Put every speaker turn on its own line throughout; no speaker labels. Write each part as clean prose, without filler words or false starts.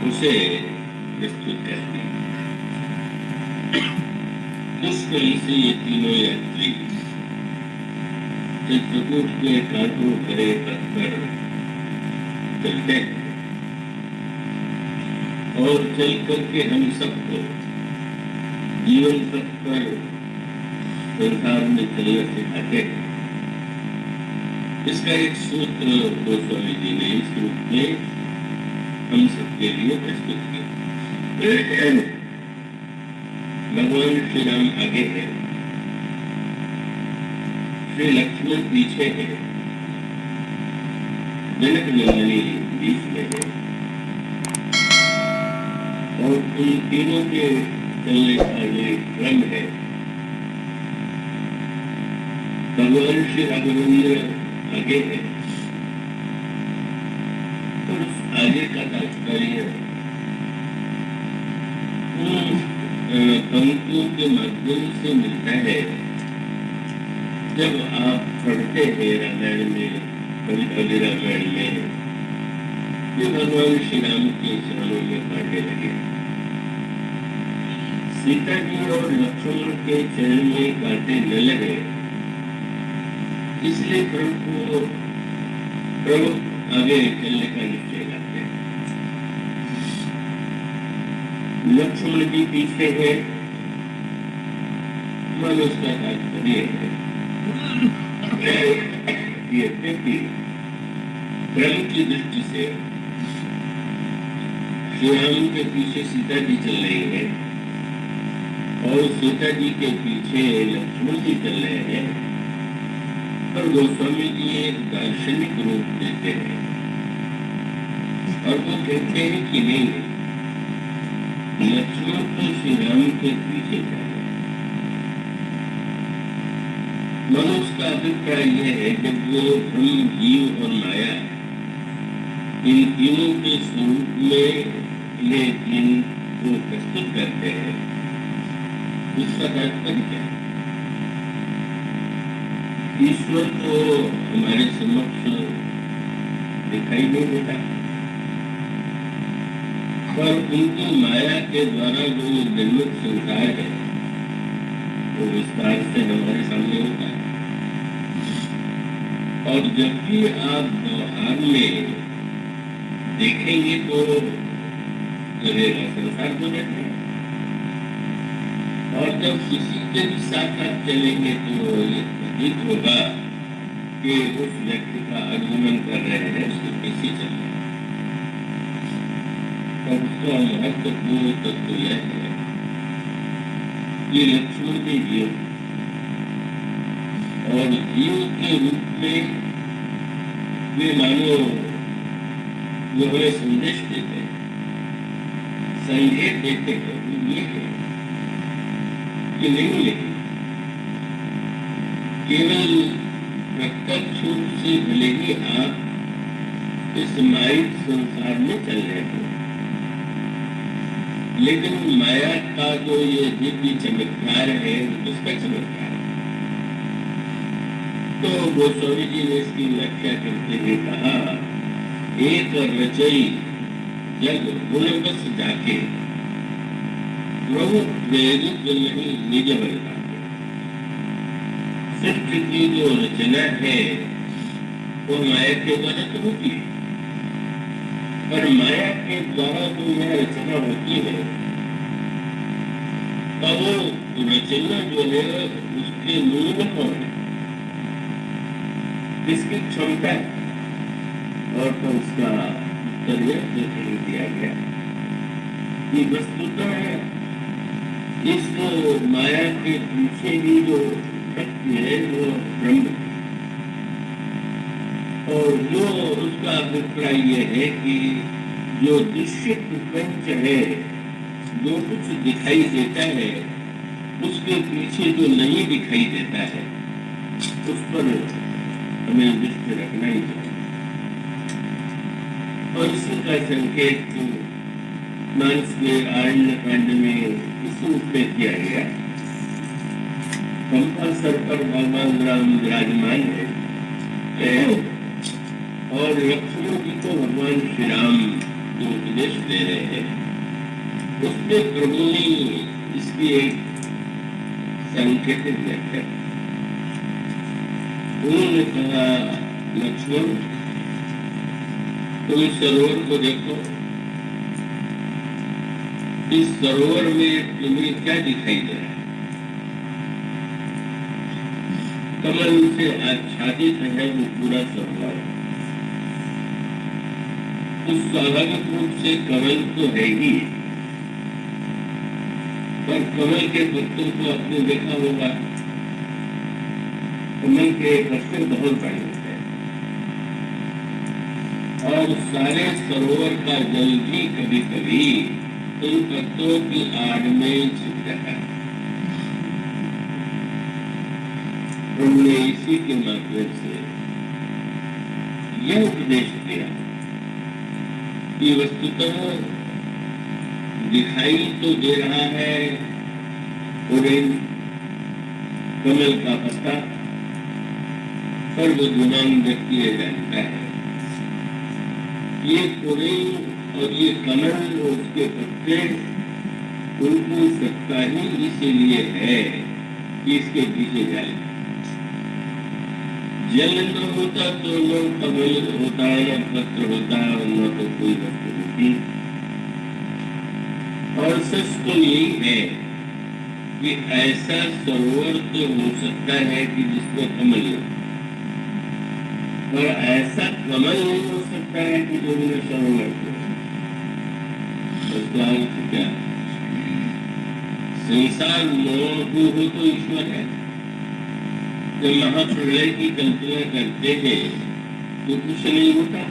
उसे प्रस्तुत करते हैं। किस तरह से ये तीनों यात्री चित्रकूट के कांटों भरे पथ पर चलते हैं और चल करके हम सबको जीवन पथ पर संसार में चलना सिखाते हैं। इसका एक सूत्र गोस्वामी जी ने इस रूप में हम सबके लिए प्रस्तुत किया। भगवान श्री राम आगे है, श्री लक्ष्मण पीछे है, जनक नंदनी बीच में है और उन तीनों के चलने का ये क्रम है। भगवान श्री राघवेंद्र आगे है और उस आगे का तात्पर्य पंक्तियों के माध्यम से मिलता है। जब आप पढ़ते हैं रामायण में, कवि रामायण में, ये भगवान श्री राम के चरणों में पढ़ने लगे। सीता जी और लक्ष्मण के चरण में कांटे न लगे, इसलिए प्रभु आगे चलने का निश्चय करते हैं। लक्ष्मण जी पीछे है, मन उसका तात्पर्य है ये व्यक्ति क्रम की दृष्टि से श्री राम के पीछे सीता जी चल रही है और सीता जी के पीछे लक्ष्मण जी चल रहे हैं। और गोस्वामी जी एक दार्शनिक रूप देते हैं और वो कहते हैं कि नहीं, लक्ष्मण तो श्री राम के पीछे चल रहे हैं। मनुष्य का अभिप्राय यह है कि वो ब्रह्म, जीव और माया इन तीनों के स्वरूप में ये तीन को प्रस्तुत करते हैं। उसका तात्पर्य क्या है? ईश्वर तो हमारे समक्ष दिखाई नहीं देता, पर उनकी माया के द्वारा जो निर्मित संसार है वो विस्तार से हमारे सामने होता है। और जब भी आप व्यवहार में देखेंगे तो लगेगा संसार को देखें, और जब किसी के भी साथ आप चलेंगे तो ये प्रतीत होगा कि उस व्यक्ति का अनुगमन कर रहे हैं, उसके पीछे चल रहे हैं। और उसका महत्वपूर्ण तत्व यह है कि लक्ष्मण के जीव और जीव के रूप में वे मानो वो हमें संदेश देते हैं, संकेत देते हैं। ये है कि नहीं, लेकिन केवल प्रत्यक्ष रूप से भले ही आप इस माइक संसार में चल रहे हो, लेकिन माया का जो ये दिव्य चमत्कार है उसका चमत्कार है। तो गोस्वामी जी ने इसकी व्याख्या करते हुए कहा, एक रचई जग गुण बस जाके प्रभु प्रेरित नहीं निज बलता। सृष्टि की जो रचना है वो माया के द्वारा तो होती है, पर माया के द्वारा जो यह रचना होती है तब वो रचना जो है उसके मूल कौन है, किसकी क्षमता है? और तो उसका उत्तर यह दिया गया कि वस्तुतः इस माया के पीछे ही जो शक्ति है वो ब्रह्म, और जो उसका अभिप्राय यह है कि जो दृश्य प्रपंच है, जो कुछ दिखाई देता है, उसके पीछे जो नहीं दिखाई देता है उस पर हमें दृष्टि रखना ही चाहिए। और इसी का संकेत मानस के आरण्य कांड में इस रूप में किया गया। पंपा सर पर भगवान राम विराजमान है और लक्ष्मण जी को भगवान श्री राम जो उपदेश दे रहे हैं उसमें प्रभु ने इसकी एक सांकेतिक व्याख्या। उन्होंने कहा, लक्ष्मण तुम सरोवर को देखो, इस सरोवर में तुम्हें क्या दिखाई दे रहा है? कमल से आच्छादित है वो पूरा सरोवर। तो स्वाभाविक रूप से कमल तो है ही, पर कमल के पत्तों को आपने देखा होगा, कमल के पत्ते बहुत बड़े होते हैं और सारे सरोवर का जल भी कभी कभी उन पत्तों की आड़ में छिप जाता है। उन्होंने इसी के माध्यम से यह उपदेश किया कि वस्तुतः दिखाई तो दे रहा है ऑरेंज कमल का पत्ता, पर बुद्धिमान व्यक्ति यह जानता है ये ऑरेंज और ये कमल और उसके पत्ते उनकी सत्ता ही इसीलिए है कि इसके पीछे जाए। जल न होता तो न कमल होता न पत्र होता न तो कोई वस्तु होती। और सच तो यही है कि ऐसा सरोवर तो हो सकता है कि जिसमें कमल हो, और ऐसा कमल नहीं हो सकता है कि जो बिना सरोवर हो। क्या संसार मोह हो तो ईश्वर है। जब महाप्रलय की कल्पना करते हैं तो कुछ नहीं होता,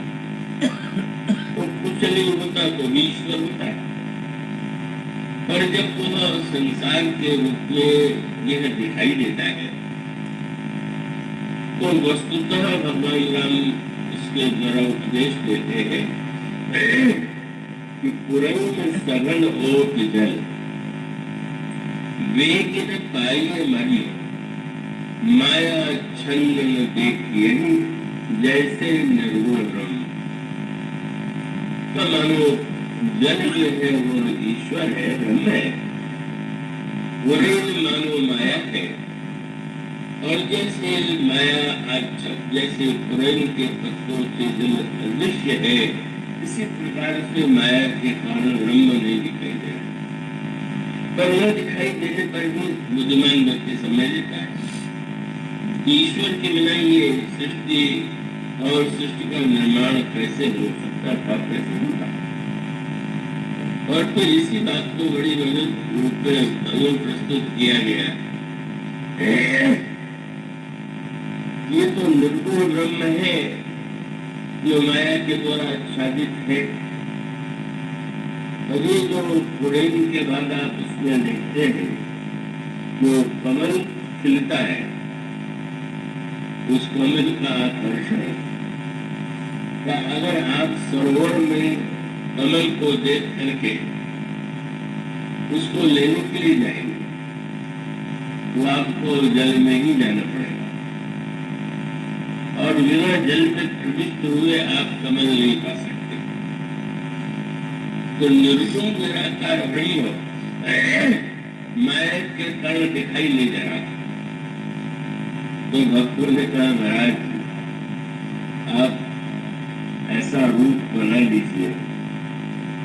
तो कुछ नहीं होता तो भी ईश्वर होता है। पर जब वह संसार के रूप में यह दिखाई देता है तो वस्तुतः भगवान राम इसके द्वारा उपदेश देते हैं कि पुरंग सघन ओट जल वेग न पाइए मारियो, माया छंद न देखिए जैसे निर्गुण ब्रह्म। तो मानो जल जो है वो ईश्वर है, ब्रह्म है, वही मानो माया है। और जैसे माया अच्छा जैसे पुराण के पत्तों से जल अदृश्य है, इसी प्रकार से माया के कारण ब्रह्म नहीं दिखाई दे रहा, पर यह दिखाई देने पर भी बुद्धिमान व्यक्ति समझ लेता है ईश्वर के बिना ये सृष्टि और सृष्टि का निर्माण कैसे हो सकता था, कैसे होता। और फिर इसी बात को बड़ी मदद रूप में प्रस्तुत किया गया। ये तो निर्गुण ब्रह्म है जो माया के द्वारा आच्छादित है। और ये जो पुरेन के बाद आप उसमें देखते हैं जो कमल खिलता है, उस कमल का आकर्षण का अगर आप सरोवर में कमल को देख करके उसको लेने के लिए जाएंगे तो आपको जल में ही जाना पड़ेगा, और बिना जल में प्रविष्ट हुए आप कमल नहीं पा सकते। तो निर्गुण निराकार वही हो, माया के कारण दिखाई नहीं दे रहा। तो भक्तों ने कहा, महाराज आप ऐसा रूप बना लीजिए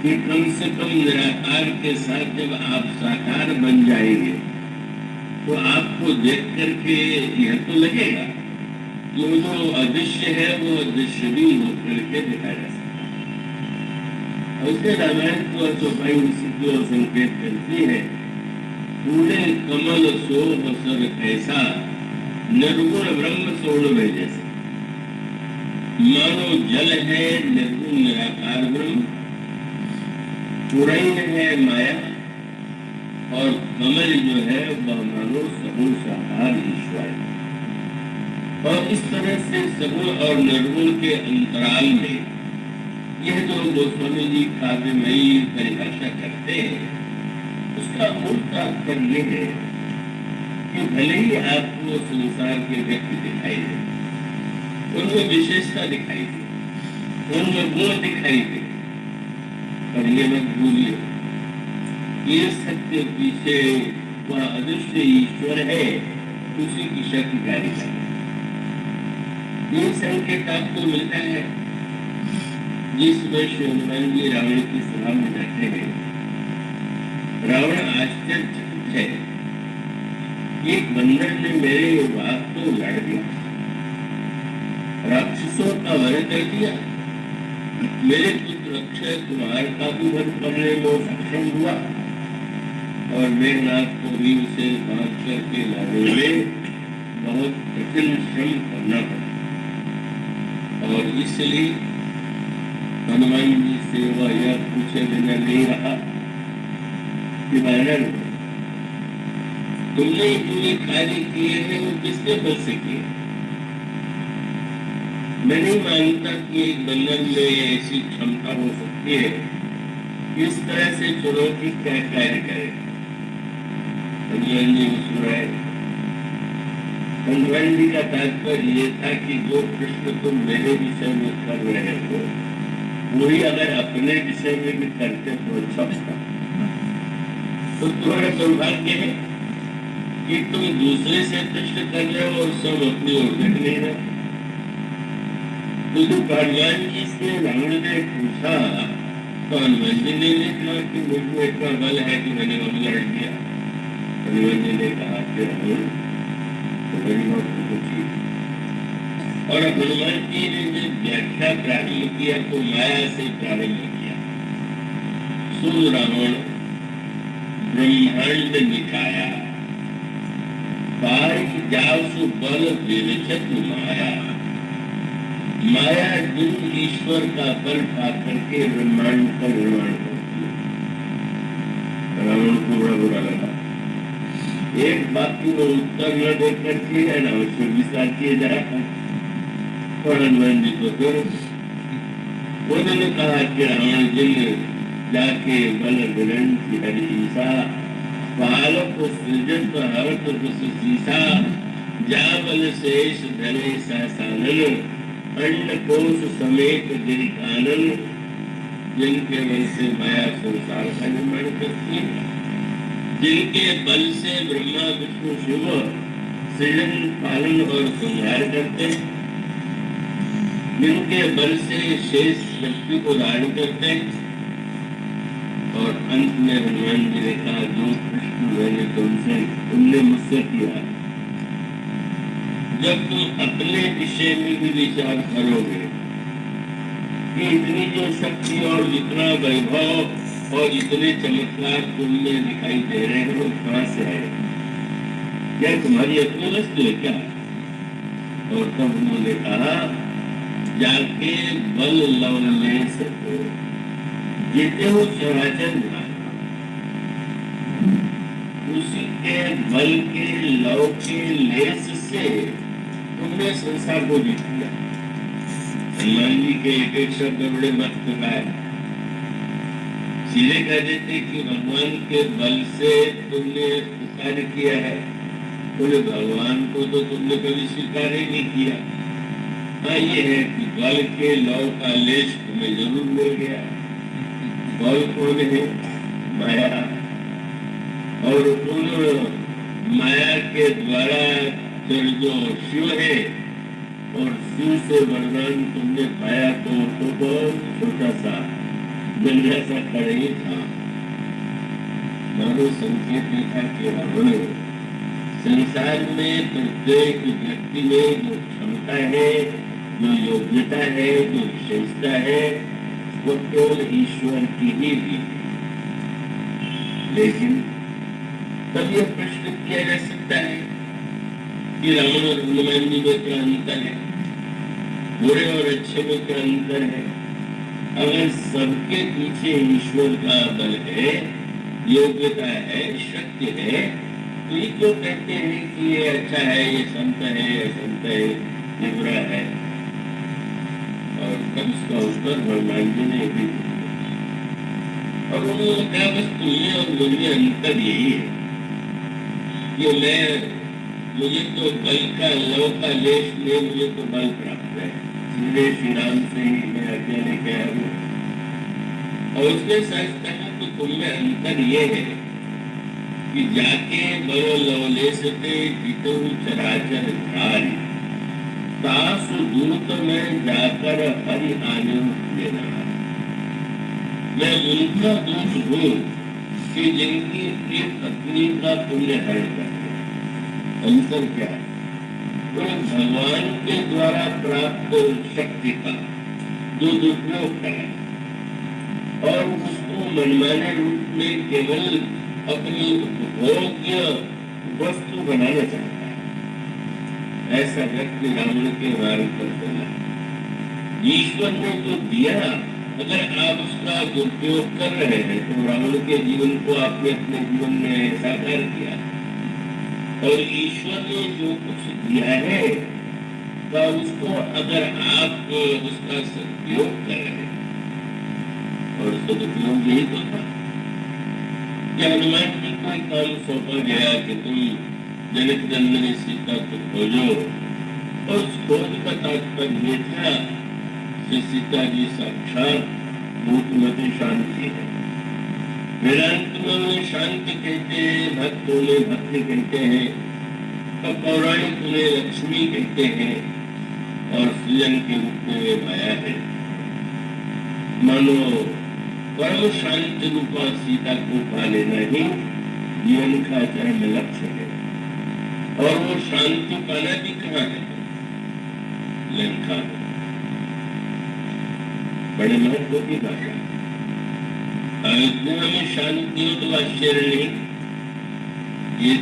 कि कम से कम निराकार के साथ जब आप साकार बन जाएंगे तो आपको देख करके यह तो लगेगा कि वो जो अदृश्य है वो अदृश्य भी होकर के दिखाया जा सकता है। उसके रामायण को चौपाई सिद्धि और संकेत करती है, पूरे कमल शोभ सर कैसा निर्गुण ब्रह्म सोड़ में जैसे। मानो जल है निर्गुण निराकार ब्रह्म, पुरैन है माया, और कमल जो है वह मानो सगुण साकार ईश्वर। और इस तरह से सगुण और निर्गुण के अंतराल में यह जो गोस्वामी जी काव्यमयी परिभाषा करते हैं उसका मूल तात्पर्य यह है कि भले ही आपको संसार के व्यक्ति दिखाई दे, उनमें विशेषता दिखाई दे, उनमें गुण दिखाई दे, पर ये मत भूलिए, ये सत्य पीछे वह अदृश्य ईश्वर है, उसी की शक्ति कारिका है। ये संकेत आपको मिलता है जिसमें श्री हनुमान जी रावण की सभा में बैठे हैं। रावण आश्चर्यचकित है, एक बंदर ने मेरे बात को लड़ दिया, राक्षसों का वध कर दिया, मेरे पुत्र अक्षय कुमार का भी वध करने में सक्षम हुआ और मेघनाथ को भी उसे बांध करके लाने में बहुत कठिन श्रम करना पड़ा। और इसलिए हनुमान जी से वह यह पूछे बिना नहीं रहा कि वानर, तुमने जो ये कार्य किए हैं वो किसके बल से किए? मैं नहीं मानता कि एक बंदर में ऐसी क्षमता हो सकती है इस तरह से चुनौती क्या कार्य करे। हनुमान जी मुस्कुराए। हनुमान जी का तात्पर्य ये था कि जो प्रश्न तुम मेरे विषय में कर रहे हो वही अगर अपने विषय में भी करते तो अच्छा होता। तो तुम्हारा सौभाग्य है कि तुम दूसरे से प्रश्न कर रहे हो और सब अपनी ओर देख नहीं रहे। तो भगवान जी से रावण ने पूछा तो हनुमान जी ने कहा कि मुझमें इतना बल है कि मैंने वो लड़ दिया। हनुमान जी ने कहा कि रावण तो बड़ी बात पूछी। और हनुमान जी ने जब व्याख्या प्रारंभ किया तो माया से प्रारंभ किया। सुन रावण, ब्रह्मांड निकाया, पार जासु बल विरचत माया। माया जिन ईश्वर का बल पा करके ब्रह्मांड का निर्माण करती है। रावण को बड़ा बुरा लगा। एक बाकी में उत्तर न देकर के है ना उसको विस्तार किए जा रहा है। और हनुमान जी को फिर उन्होंने कहा कि रावण जिन जाके बल विरंती हरीसा, बालक सृजन हरत शीशा, जा बल शेष धने सानन, अंडकोश समेत गिरिकानन। जिनके बल से माया संसार का निर्माण करती है, जिनके बल से ब्रह्मा विष्णु शिव सृजन पालन और संहार करते हैं, जिनके बल से शेष शक्ति को धारण करते हैं। और अंत में हनुमान जी ने कहा, जो प्रश्न मैंने तुमने मुझसे किया, जब तुम अपने विषय में भी विचार करोगे कि इतनी जो शक्ति और जितना वैभव और इतने चमत्कार तुमने दिखाई दे रहे हो कहाँ से है? क्या तुम्हारी अपनी वस्तु है क्या? और तब उन्होंने कहा, जाके बल लव ले सको, जीते हो चराचर उसी के बल के लव के लेस से तुमने संसार को जीत लिया। हनुमान जी के एक एक शब्द बड़े मस्त है। सीधे कह देते कि भगवान के बल से तुमने कार्य किया है, बोले भगवान को तो तुमने कभी स्वीकार ही नहीं किया। हाँ, ये है कि बल के लव का लेश तुम्हें जरूर मिल गया। बल कौन है? माया। और उन माया के द्वारा फिर जो शिव है और शिव से वरदान तुमने पाया तो बहुत छोटा सा गंजा सा खड़े ही था। मानो संकेत देखा कि रावण संसार में प्रत्येक व्यक्ति में जो क्षमता है, जो योग्यता है, जो विशेषता है, वो केवल ईश्वर की ही दी। लेकिन तब यह प्रश्न किया जा सकता है कि रावण और हनुमान जी में क्या अंतर है, बुरे और अच्छे में क्या अंतर है? अगर सबके पीछे ईश्वर का बल है, योग्यता है, शक्ति है, तो ये क्यों कहते हैं कि ये अच्छा है, ये संत है, ये संत है, ये बुरा है? और तब उसका उत्तर हनुमान जी ने भी और उन्होंने कहा, बस तुम्हें और मुझे अंतर यही है कि मुझे तो बल का लव का लेश में मुझे तो बल प्राप्त है। सीधे श्री राम से ही मैं अकेले कह हूँ और उसने सच कहा कि तुम में अंतर ये है कि जाके बड़ो लवले से जितो चराचर धारी तासु दूत में जाकर हरि आने देना। मैं उनका दूत हूँ कि जिनकी प्रिय पत्नी का पुण्य हरण करते। अंतर क्या है? तो भगवान के द्वारा प्राप्त शक्ति का जो दुरुपयोग करे और उसको मनमाने रूप में केवल अपनी उपभोग्य वस्तु बनाना चाहता है, ऐसा व्यक्ति रावण के मार्ग पर चला। ईश्वर ने तो दिया, अगर आप उसका दुरुपयोग कर रहे हैं तो रावण के जीवन को आपने अपने जीवन में साकार किया। और ईश्वर ने जो कुछ दिया है तो उसको अगर आप उसका सदुपयोग कर रहे हैं, और सदुपयोग यही तो था कि हनुमान जी को काम सौंपा गया कि तुम जनक नंदन सीता को खोजो, और उस खोज का तात्पर्य था कि सीता जी साक्षात मूर्तिमती शांति है। वेदांतों में शांति कहते हैं, भक्तों में भक्ति कहते हैं, और पौराणिक उन्हें लक्ष्मी कहते हैं, और सृजन के रूप में माया है। मानो परम शांति रूपा सीता को पा लेना ही जीवन का चरम लक्ष्य है। और वो शांति पाना भी कहाँ है? लंका में। बड़े महत्व की भाषा। अयोध्या में शांति हो तो आश्चर्य नहीं, ये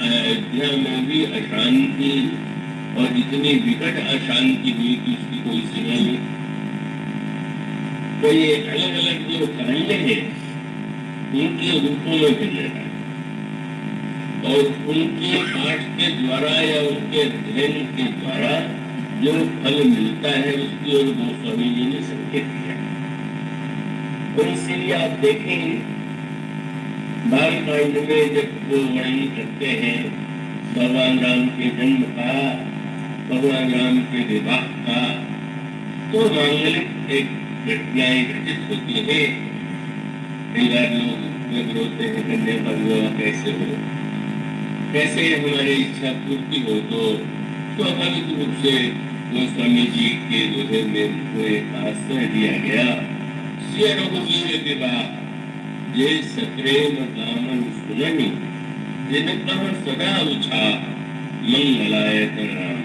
अयोध्या में भी अशांति, और इतनी विकट अशांति हुई कि उसकी कोई सीमा नहीं। तो ये अलग अलग जो कांड है उनके रूपों में भिन्न है, और उनके पाठ के द्वारा या उनके अध्ययन के द्वारा जो फल मिलता है उसकी ओर गोस्वामी जी ने संकेत किया। और इसीलिए आप देखें बालकांड में जब वो वर्णन करते हैं भगवान राम के जन्म का, भगवान राम के विवाह का, तो मांगलिक एक घटनाएं घटित होती है। कई बार लोग रोते हैं कन्या का विवाह कैसे हो, कैसे हमारी इच्छा पूर्ति हो। तो स्वाभाविक रूप से गोस्वामी जी के दोहे में उनको एक आश्रय दिया गया। सिय रघुवीर विवाह जे सप्रेम दामन सुननी, जिनका सदा उछा मंगलाय राम।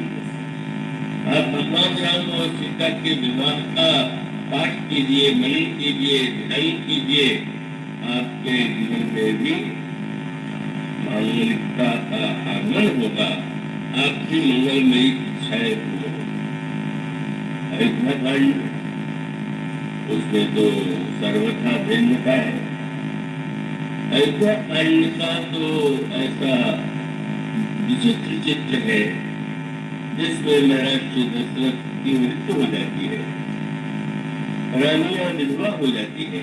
आप भगवान राम और सीता के विवाह का पाठ कीजिए, मनन कीजिए, ध्यान कीजिए, आपके जीवन में भी मांगलिकता का आगमन होगा, आपकी मंगलमयी इच्छाएं पूर्ण होगी। अयोध्या कांड उसमें तो सर्वथा भिन्नता है। अयोध्या कांड का तो ऐसा विचित्र चित्र है जिसमें महाराज श्री दशरथ की मृत्यु हो जाती है, रानियां विधवा हो जाती है,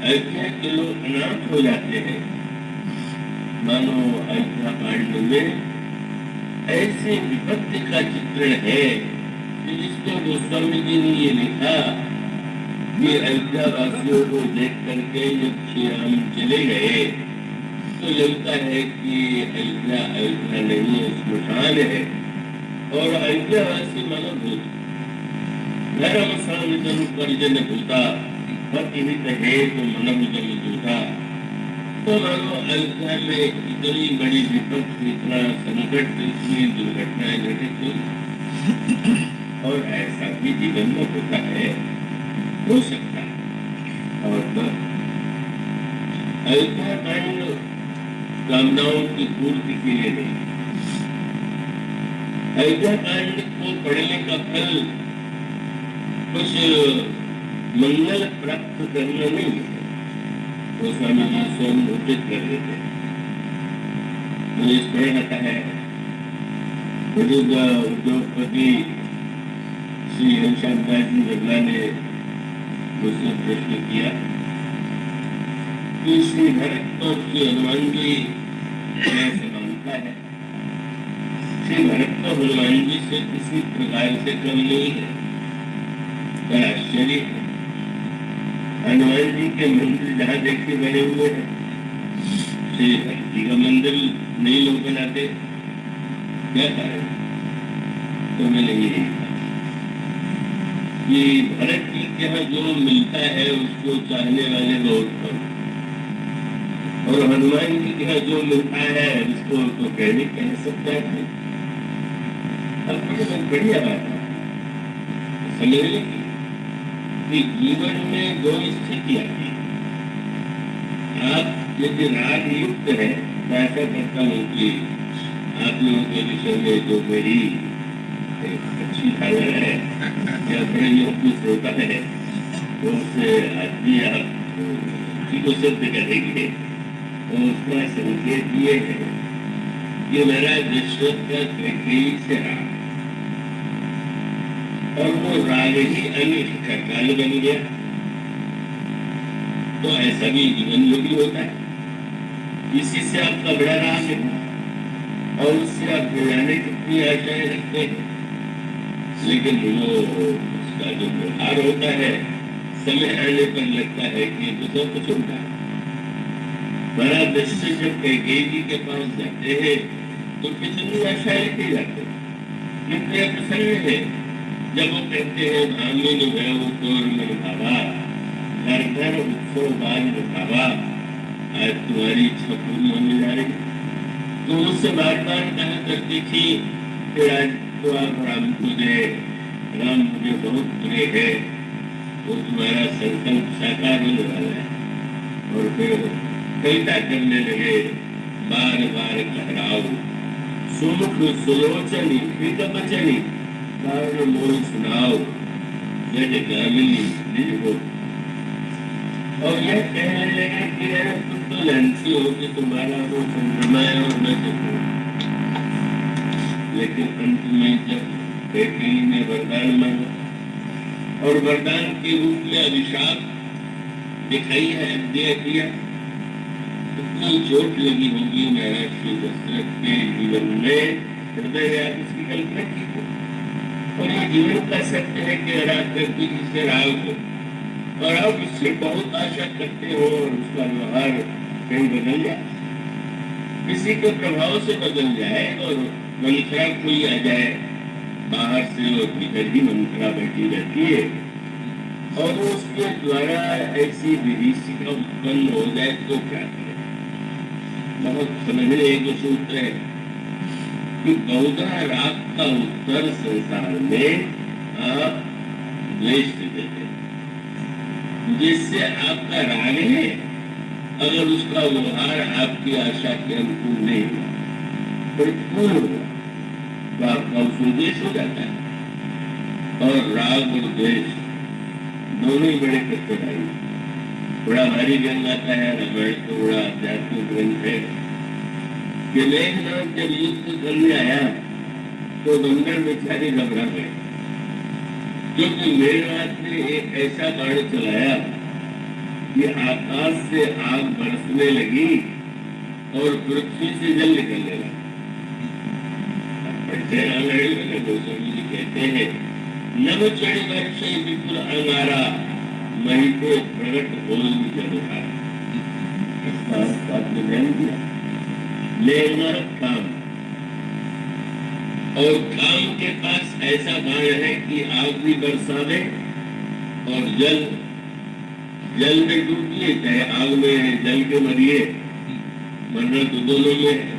अयोध्या के लोग अनाथ हो जाते हैं। मानो अयोध्या कांड में ऐसे विपत्ति का चित्रण है जिसको गोस्वामी जी ने ये लिखा कि अयोध्या वासियों को देख करके जब श्री राम चले गए तो लगता है कि अयोध्या अयोध्या नहीं है, स्मशान है। और अयोध्या वासी मानो भूत धर्म साम परिजन भूता पतिहित है तो मनोजन दूता। तो मानो अयोध्या में इतनी बड़ी विपत्ति, इतना संकट, इतनी दुर्घटनाएं घटित हुई। और ऐसा भी जीवन में होता है, हो सकता है। और तो अयोध्या कांड कामनाओं की पूर्ति के लिए नहीं, अयोध्या कांड को पढ़ने का फल कुछ मंगल प्राप्त करना नहीं है। गोस्वामी जी स्वयं उचित कर देते हैं। मुझे इस तरह आता है उद्योगपति श्री घनश्याम दास जी बिरला ने मुझसे प्रश्न किया कि श्री भरत और श्री हनुमान जी में समानता है। श्री भरत तो हनुमान जी से किसी प्रकार से कम नहीं है। क्या आश्चर्य है। हनुमान जी के मंदिर जहाँ देखते बने हुए हैं, श्री हरि जी का मंदिर नहीं लोग बनाते, क्या कारण? तो मैंने यही कहा कि भरत जी के यहाँ जो मिलता है उसको चाहने वाले बहुत कम, और हनुमान जी के यहाँ जो मिलता है उसको तो कहने कह सकता है। अब बहुत बढ़िया बात है समझने की कि जीवन में दो स्थिति आती है। आप यदि राग युक्त है तो ऐसा करता हूँ कि आप लोगों के विषय में जो मेरी अच्छी धारणा है या बड़े कुछ होता है तो उससे आदमी आप को सिद्ध करेंगे। और उसका संकेत ये है कि मेरा दशरथ का कैकेयी से राग, और वो राग ही अनिष्ट का काल बन गया। तो ऐसा भी जीवन में भी होता है, इसी से आपका बड़ा राग है और उससे आप जुड़ाने की कितनी आशाएं रखते हैं, लेकिन वो उसका जो व्यवहार होता है समय आने पर लगता है कि दूसरा कुछ होता है। बड़ा दशरथ जब कैकेयी जी के पास जाते हैं तो कितनी आशाएं लेके जाते हैं, कितने प्रसन्न है जब वो कहते हैं भामिनी भैव तोर में भावा, घर घर उत्सव बाज भावा, आज तुम्हारी इच्छा पूरी होने जा रही। तो उससे बार बार कहा करती थी कि आज तो आप राम को दे, राम मुझे बहुत प्रिय है, वो तुम्हारा संकल्प साकार होने वाला है। और फिर कविता करने लगे, बार बार कहराओ सुमुख सुलोचनी प्रीत बचनी कारण मोह सुनाओ जज गामिनी निज हो। और यह कहने लगे कि तुम तो जानती हो कि तुम्हारा वो चंद्रमा है और मैं चंद्रमा। लेकिन अंत में जब कैकेयी ने वरदान मांगा और वरदान के रूप में अभिशाप दिखाई है, दे दिया, इतनी चोट लगी होगी महाराज श्री दशरथ के जीवन में, हृदय आप इसकी कल्पना कीजिए। और ये जीवन का सत्य है कि राग करती जिससे राग हो, और आप उससे बहुत आशा करते हो और उसका व्यवहार कहीं बदल जाए, किसी के प्रभाव से बदल जाए और मंत्रा कोई आ जाए बाहर से और भीतर ही मंत्रा बैठी रहती है और उसके द्वारा ऐसी विभीषिका उत्पन्न हो जाए तो क्या करें। बहुत समझने एक सूत्र है कि बहुधा राग का उत्तर संसार में आप द्वेष देते हैं, जिससे आपका राग है, अगर उसका व्यवहार आपकी आशा के अनुकूल नहीं हुआ, प्रतिकूल हुआ, तो आपका उसमें द्वेष हो जाता है। और राग और द्वेष दोनों ही बड़े कष्टदायी, बड़ा भारी व्यंग आता है। रामायण तो बड़ा आध्यात्मिक ग्रंथ है कि मेघनाथ जब युद्ध करने आया तो बंदर बेचारे घबरा गए, क्योंकि मेघनाथ ने एक ऐसा बाण चलाया कि आकाश से आग बरसने लगी और पृथ्वी से जल निकलने लगा। गोस्वामी जी कहते हैं नव चढ़ वर्ष विपुल अंगारा महिते प्रगट बोल जलधारा। ध्यान दिया, लेना काम, और काम के पास ऐसा बाण है कि आग भी बरसा दे और जल में डूबिए, चाहे आग में जल के मरिए, मरना तो दोनों में।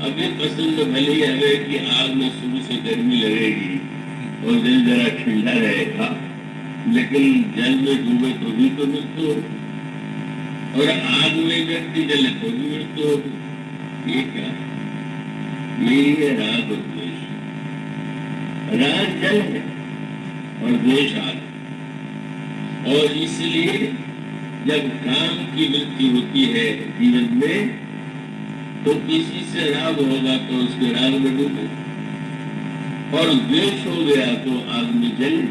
अभी पसंद भले ही हमें कि आग में शुरू से गर्मी लगेगी और जल जरा ठंडा रहेगा, लेकिन जल में डूबे तो भी तो मृत्यु हो, और आग में व्यक्ति जले तो भी मृत्यु होगी। ये क्या है? यही है राग और द्वेष। राग जल है और द्वेष आग, और इसलिए जब काम की वृत्ति होती है जीवन में तो किसी से राग होगा तो उसके राग में डूबे, और द्वेष हो गया तो आग में जले।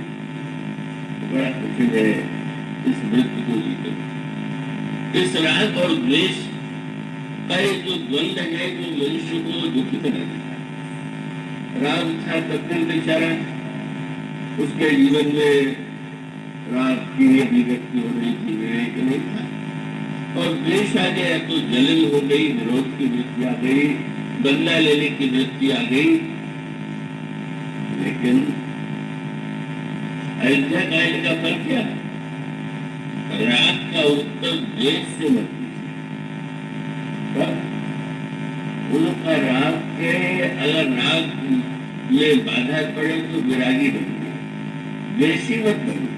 बड़ा कठिन है इस वृत्ति को जीतना। इस राग और द्वेष का जो द्वंद है जो मनुष्य को दुखित रहता है। राग था तत्व बेचारा, उसके जीवन में राग की अभिव्यक्ति हो रही थी, विवेक नहीं था। और द्वेष आ गया तो जलन हो गई, विरोध की वृत्ति आ गई, बदला लेने की वृत्ति आ गई। लेकिन अयोध्या कांड का फल क्या? राग का उत्तर द्वेष से मत दीजिए। उनका राग के अगर राग में बाधा पड़े तो विरागी बन गए, द्वेषी मत बनो।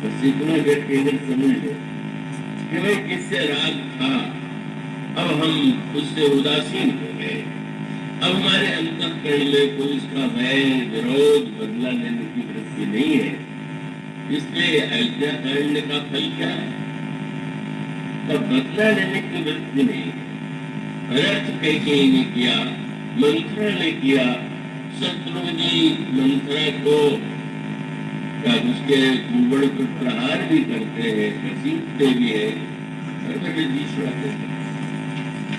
बस इतना व्यक्तिगत समझ लो कि भाई किससे राग था, अब हम उससे उदासीन हो गए, अब हमारे अंतःकरण में कोई इसका भय, विरोध, बदला लेने की वृत्ति नहीं है। इसलिए अयोध्या कांड का फल क्या है? तब बदला लेने की वृत्ति नहीं है। अनर्थ कैकेयी ने किया, मंथरा ने किया, शत्रुघ्न जी मंथरा को उसके कुंबड़ पर प्रहार भी करते हैं, घसीटते भी है, जी सुनाते हैं।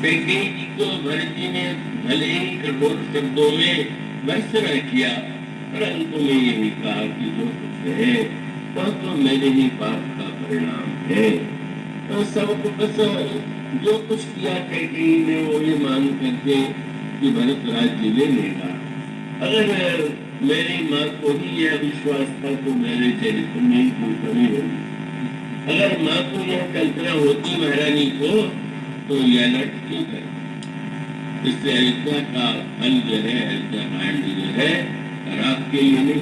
कैकेयी जी को भरत जी ने भले ही कठोर शब्दों में भर्त्सना किया, परंतु मैं यही कहा कि जो कुछ है तो मेरे ही पाप का परिणाम है। तो सबको बस जो कुछ किया कैकेयी ने वो ये मान करके कि भरत राज्य ले लेगा। अगर मेरी माँ को ही यह विश्वास था तो मेरे चरित्र में कोई कमी होगी। अगर माँ को यह कल्पना होती महारानी को तो यह लट क्यों कर। इससे अयोध्या का फल जो है, अयोध्या कांड जो है राग के लिए नहीं,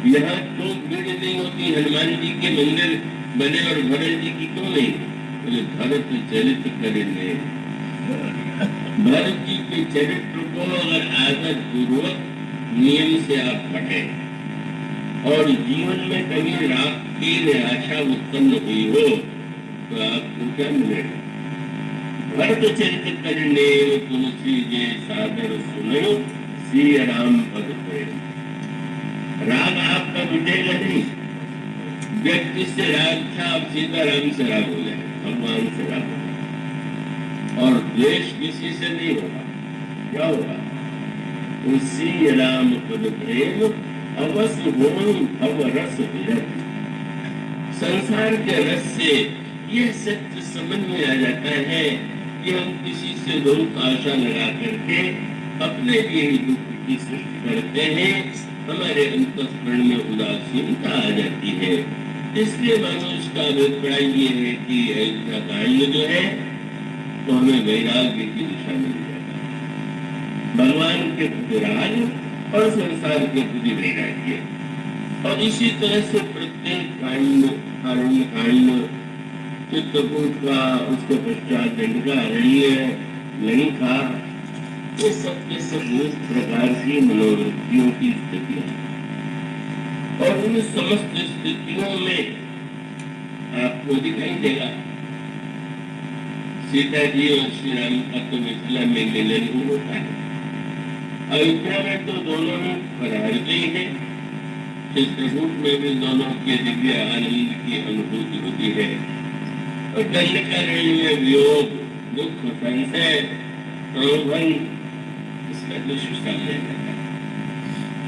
यहाँ तो भीड़ नहीं होती। हनुमान जी के मंदिर बने और भरत जी की क्यों नहीं? बोले भरत चरित्र करेंगे। भरत जी के चरित्र को अगर आदत पूर्वक नियम से आप पढ़े और जीवन में कभी राग की निराशा उत्पन्न हुई हो तो आपको क्या मिलेगा? भरत चरित्र करने तुलसी जे सादर सुनो, श्री राम पद प्रेम। राग आपका मिटेगा नहीं। व्यक्ति से राग था, अब सीताराम से राग हो जाए, भगवान से राग हो जाए। और द्वेष किसी से नहीं होगा। क्या होगा? उसी राम पद प्रेम अवश्य हो अवरस विरत। संसार के रस से यह सत्य समझ में आ जाता है कि हम किसी से बहुत आशा लगा करके अपने लिए ही दुख की सृष्टि करते हैं, हमारे अंतःकरण में उदासीनता आ जाती है। इसलिए मनुष्य का अभिप्राय ये है कि अयोध्या कांड जो है तो हमें वैराग्य की दिशा मिल जाता है। भगवान के प्रति राग और संसार के प्रति वैराग्य। और इसी तरह से प्रत्येक कांड, अरण्य कांड, चित्रकूट का, उसके पश्चात दंडकारण्य, लंका, ये सब के सब प्रकार की मनोवृत्तियों की स्थितियां। और उन समस्त स्थितियों में आपको दिखाई देगा सीता जी और श्री राम का तो मिथिला में मिलन ही होता है। अयोध्या में तो दोनों ही पधारते ही है। चित्रकूट में भी दोनों के दिव्य आनंद की अनुभूति होती है। और दंडकारण्य में वियोग, दुख, संशय, प्रलोभन, इसका दृश्य सामने आता है।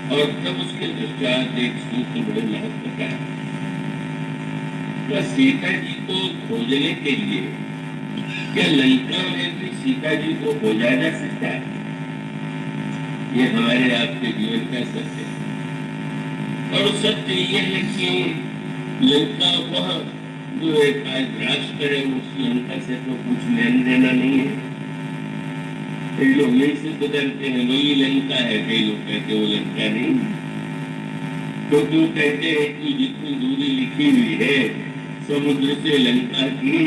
और तब उसके पश्चात एक सूत्र बड़े महत्व का है। तो सीता जी को खोजने के लिए क्या लंका में भी सीता जी को खोजा जा सकता है? ये हमारे आपके जीवन का सत्य है। और सत्य ये है कि लंका वह जो एक आज राष्ट्र है, उस लंका से तो कुछ लेन देना नहीं है। कई लोग नहीं सिद्ध करते हैं वही लंका है, कई लोग कहते वो लंका नहीं। क्योंकि वो कहते हैं कि जितनी दूरी लिखी हुई है समुद्र से लंका की,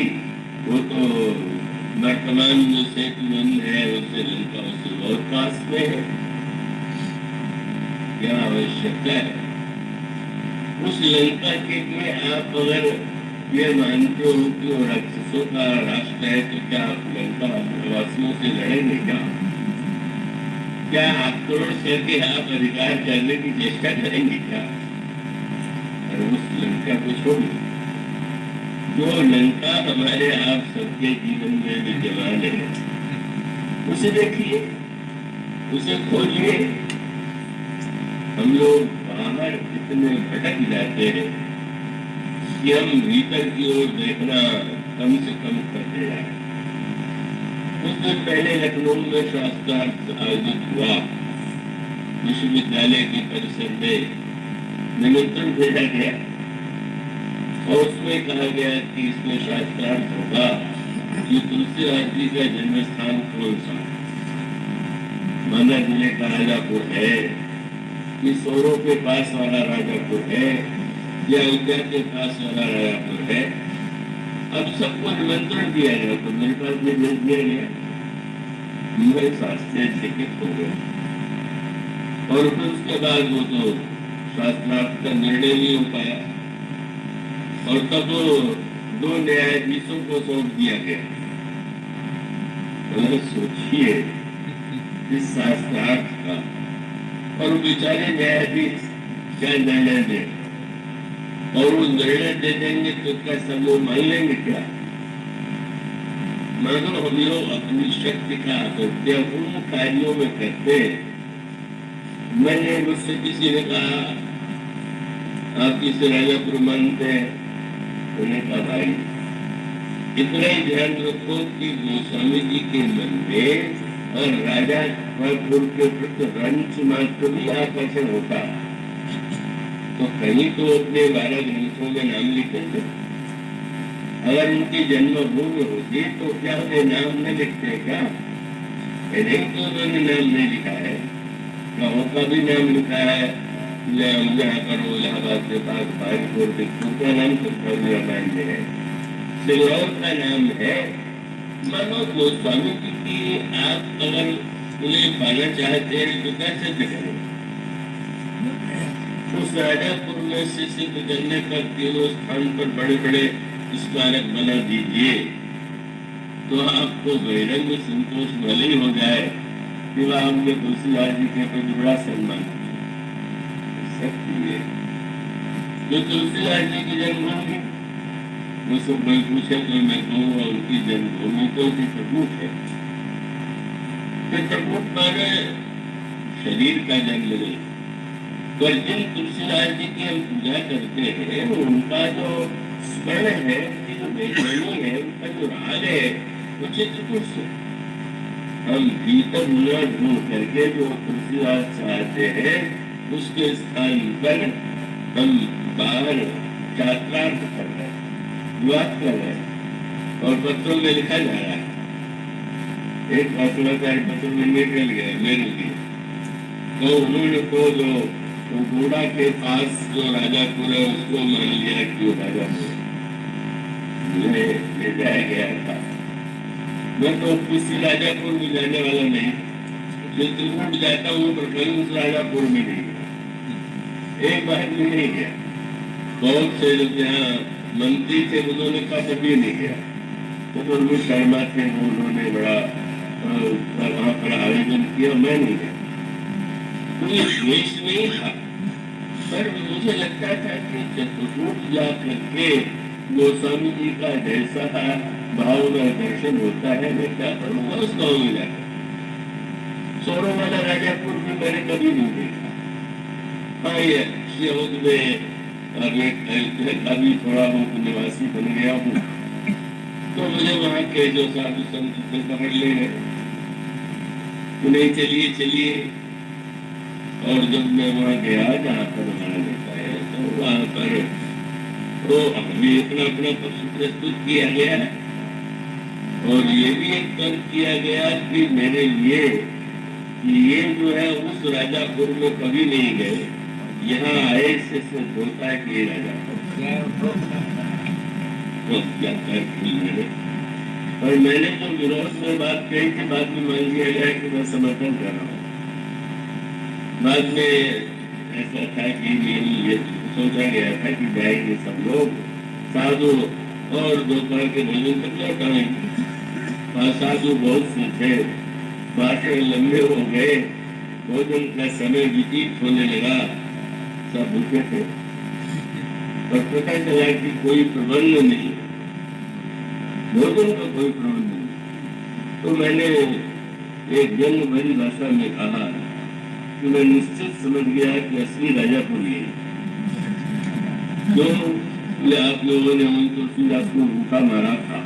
वो तो वर्तमान जो सेतुबंध है उससे लंका उससे बहुत पास में है। क्या आवश्यकता है? उस लंका के लिए आप अगर ये मानते हो कि वो राक्षसों का राष्ट्र है तो क्या आप लंका वासियों से लड़ेंगे? क्या आक्रोश करके आप अधिकार करने की चेष्टा करेंगे क्या? और उस लंका को छोड़िए, जो लंका हमारे आप सबके जीवन में विद्यमान है उसे देखिए, उसे खोजिए। हम लोग हमारे इतने भटक जाते हैं कि हम भीतर की ओर देखना कम से कम करते जाए। कुछ दिन पहले लखनऊ में शास्त्रार्थ आयोजित हुआ। विश्वविद्यालय के परिसर में निमंत्रण भेजा गया और उसमें कहा गया कि इसमें शास्त्रार्थ होगा कि तुलसीदास जी का जन्म स्थान कौन सा, माना जिले का राजापुर है कि सोरों के पास वाला राजापुर है या अयोध्या के पास वाला राजापुर है। अब सबको निमंत्रण दिया गया तो मेरे पास भी भेज दिया गया। मेरे आश्चर्यचकित हो गए और फिर उसके बाद वो तो शास्त्रार्थ का निर्णय नहीं हो पाया और तब दो न्यायाधीशों को सौंप दिया गया। तो सोचिए इस शास्त्रार्थ का, और बेचारे न्यायाधीश क्या निर्णय दे, और वो निर्णय दे देंगे तो क्या सब लोग मान लेंगे क्या? मानो हम लोग अपनी शक्ति का अकृत्य उन कार्यों में करते। मैंने मुझसे किसी ने कहा आप किसे राजापुर मानते हैं? उन्हें कहा भाई इतना ही ध्यान रखो कि गोस्वामी जी के मन में और राजापुर के प्रति रंच मात्र भी आकर्षण होता तो कहीं तो अपने 12 ग्रंथों में नाम लिखे थे। अगर उनकी जन्मभूमि होती तो क्या उन्हें नाम न लिखते क्या? नहीं तो उन्होंने नाम नहीं लिखा है, गाँव का भी नाम लिखा है, यहाँ करो इलाहाबाद के पास भाईपुर का नाम रामायण में है, सिलौर का नाम है। मानो गोस्वामी जी की आप अगर उन्हें पाना चाहते हैं तो कैसे करें? उस राजापुर में से सिद्ध करने पर तीनों स्थान पर बड़े बड़े स्मारक बना दीजिए तो आपको बहिरंग संतोष भले ही हो जाए कि वह हमने तुलसीदास जी के प्रति बड़ा सम्मान किया। जो तुलसीदास जी की जन्मभूमि वो सब कोई पूछे तो मैं कहूँगा उनकी जन्मभूमि तो चित्रकूट है। चित्रकूट पर शरीर का जन्म नहीं, पर जिन तुलसीदास जी की हम पूजा करते हैं उनका जो स्मरण है, उनकी जो बेचैनी है, उनका जो राग है वो चित्रकूट से। हम भीतर न ढूंढ करके जो तुलसीदास चाहते हैं उसके स्थान पर हम बाहर शास्त्रार्थ कर रहे हैं, विवाद कर रहे हैं और पत्रों में लिखा जा रहा है। एक भाषणाचार्य पत्र में निकल गया मेरे लिए, तो उन्होंने को जो घोड़ा के पास जो राजापुर है उसको मान लिया कि वो राजापुर ले जाया गया था। मैं तो किसी राजापुर में जाने वाला नहीं, चित्रकूट जाता हूँ पर कहीं उस राजापुर में नहीं गया, एक बार भी नहीं गया। बहुत से लोग यहाँ मंत्री थे उन्होंने कहा कभी नहीं गया, तो शर्मा थे उन्होंने बड़ा वहाँ पर आयोजन किया, मैं नहीं गया। कोई द्वेष नहीं था, पर मुझे लगता था कि चित्रकूट जा करके गोस्वामी जी का जैसा भाव में दर्शन होता है मैं क्या करूँगा उस गाँव में जाकर। सोरों वाला राजापुर भी मैंने कभी नहीं देखा। हाँ ये सियोद में अभी थोड़ा बहुत निवासी बन गया हूँ तो मुझे वहाँ के जो साधु संत पकड़ ले गए, उन्हें चलिए चलिए। और जब मैं वहाँ गया जहाँ पर हमारा देता है तो वहाँ पर तो हमें इतना अपना प्रस्तुत किया गया और ये भी एक तर्क किया गया कि मेरे लिए ये जो है उस राजापुर में कभी नहीं गए, यहाँ आए से सिद्ध होता है कि ये राजापुर तो क्या तर्क। और मैंने जो विरोध में बात कही थी बाद में मान लिया गया कि मैं समर्थन कर रहा हूँ। बाद में ऐसा था कि ये सोचा गया था कि जाएंगे सब लोग साधु और दोपहर के भोजन तक लौट आएंगे। साधु बहुत से थे, भाषण लंबे हो गए, भोजन का समय व्यतीत होने लगा, सब भूखे थे और पता चला कि कोई प्रबंध नहीं, भोजन का कोई प्रबंध नहीं। तो मैंने एक जंग भरी भाषा में कहा कि मैं निश्चित समझ गया कि असली राजा को ये क्यों आप लोगों ने उन तुलसीदास को भूखा मारा था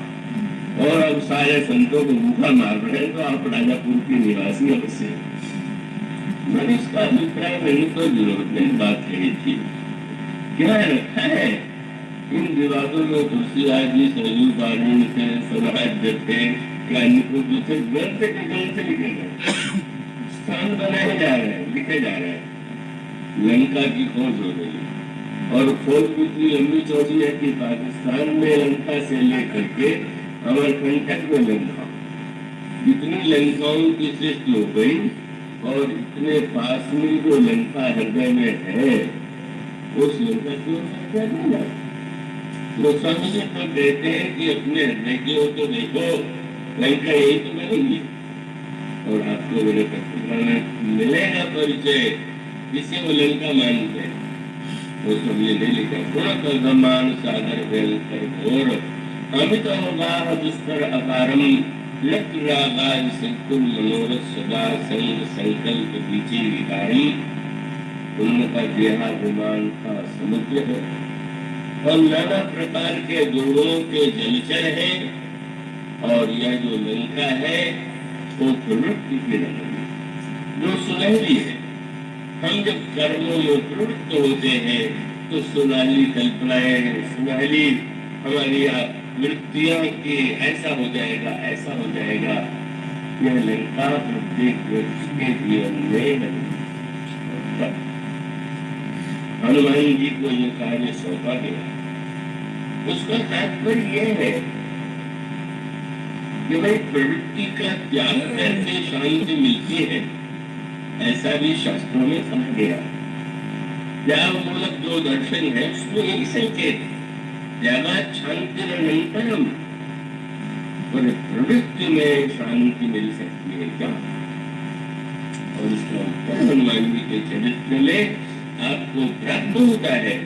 और अब सारे संतों को भूखा मार रहे तो आप राजापुर के निवासी अवश्य। मैंने इसका अभिप्राय नहीं तो जरूरत नहीं बात कही थी। क्या रखा है इन विवादों में? तुलसीदास जी सरयू पारण थे, समाज थे, ज्ञानीपुर थे, ग्रंथ के ग्रंथ लिखे गए, स्थान बनाए जा रहे हैं, लिखे जा रहे हैं। लंका की खोज हो रही है और खोज भी इतनी लंबी चौड़ी है कि पाकिस्तान में लंका से लेकर के अमरकंटक में लंका, इतनी लंकाओं की सृष्टि हो गई और इतने पास में जो लंका हृदय में है उस लंका की क्या नहीं है। गोस्वामी जी तो कहते हैं कि अपने हृदय की ओर तो देखो, लंका यही तो बनेगी। और आपको मेरे पत्रिका में मिलेगा परिचय किसी को लंका मानते हैं, वो सब ये नहीं लिखा। पूरा कर्दमान सागर भयंकर घोर अमित अवगाह दुष्कर अकारम लट रागाज संकुल मनोरथ सदा संग संकल्प बीचे विकारम। उनका देहाभिमान का समुद्र है और नाना प्रकार के दुर्गुणों के जलचर है। और यह जो लंका है वो प्रवृत्ति की नगरी जो सुनहरी है। हम जब कर्मों में प्रवृत्त होते हैं तो सुनहरी कल्पनाएं, सुनहरी हमारी वृत्तियां की ऐसा हो जाएगा, ऐसा हो जाएगा। यह लंका प्रत्येक व्यक्ति के जीवन में हनुमान जी को यह कार्य सौंपा गया। उसका तात्पर्य यह है कि भाई प्रवृत्ति का त्याग करके शांति मिलती है, ऐसा भी शास्त्रों में कहा गया। त्याग मूलक जो दर्शन है उसमें यही संकेत है, त्यागात शांतिरनंतरम। और प्रवृत्ति में शांति मिल सकती है क्या? और इसका उत्तर हनुमान जी के चरित्र में आपको प्राप्त होता है।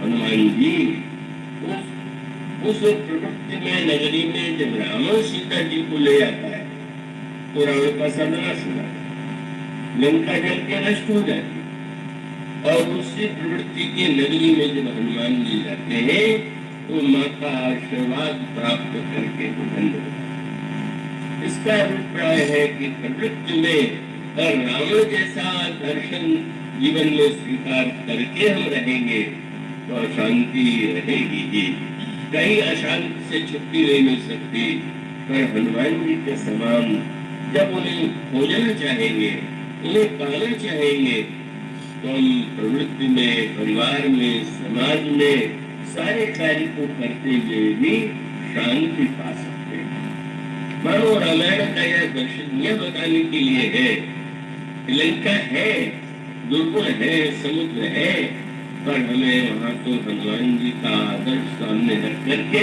हनुमान जी उस प्रवृत्ति में नगरी में जब रावण सीता जी को ले आता है तो रावण का सर्वनाश हो जाता है, लंका जल के नष्ट हो जाती है। और उसी प्रवृत्ति की नगरी में जब हनुमान जी जाते हैं तो माँ का आशीर्वाद प्राप्त करके धन्य होता है। इसका अभिप्राय है कि प्रवृत्ति में और रावण जैसा दर्शन जीवन में स्वीकार करके हम रहेंगे तो अशांति रहेगी ही, कहीं अशांति से छुट्टी नहीं मिल सकती। पर हनुमान जी के समान जब उन्हें खोजना चाहेंगे, उन्हें पाना चाहेंगे तो हम प्रवृत्ति में, परिवार में, समाज में सारे कार्य को करते हुए भी शांति पा सकते हैं। मानो रामायण का यह दर्शन यह बताने के लिए है कि लंका है, दुर्गुण है, समुद्र है, पर हमें वहां तो हनुमान जी का आदर्श सामने रख करके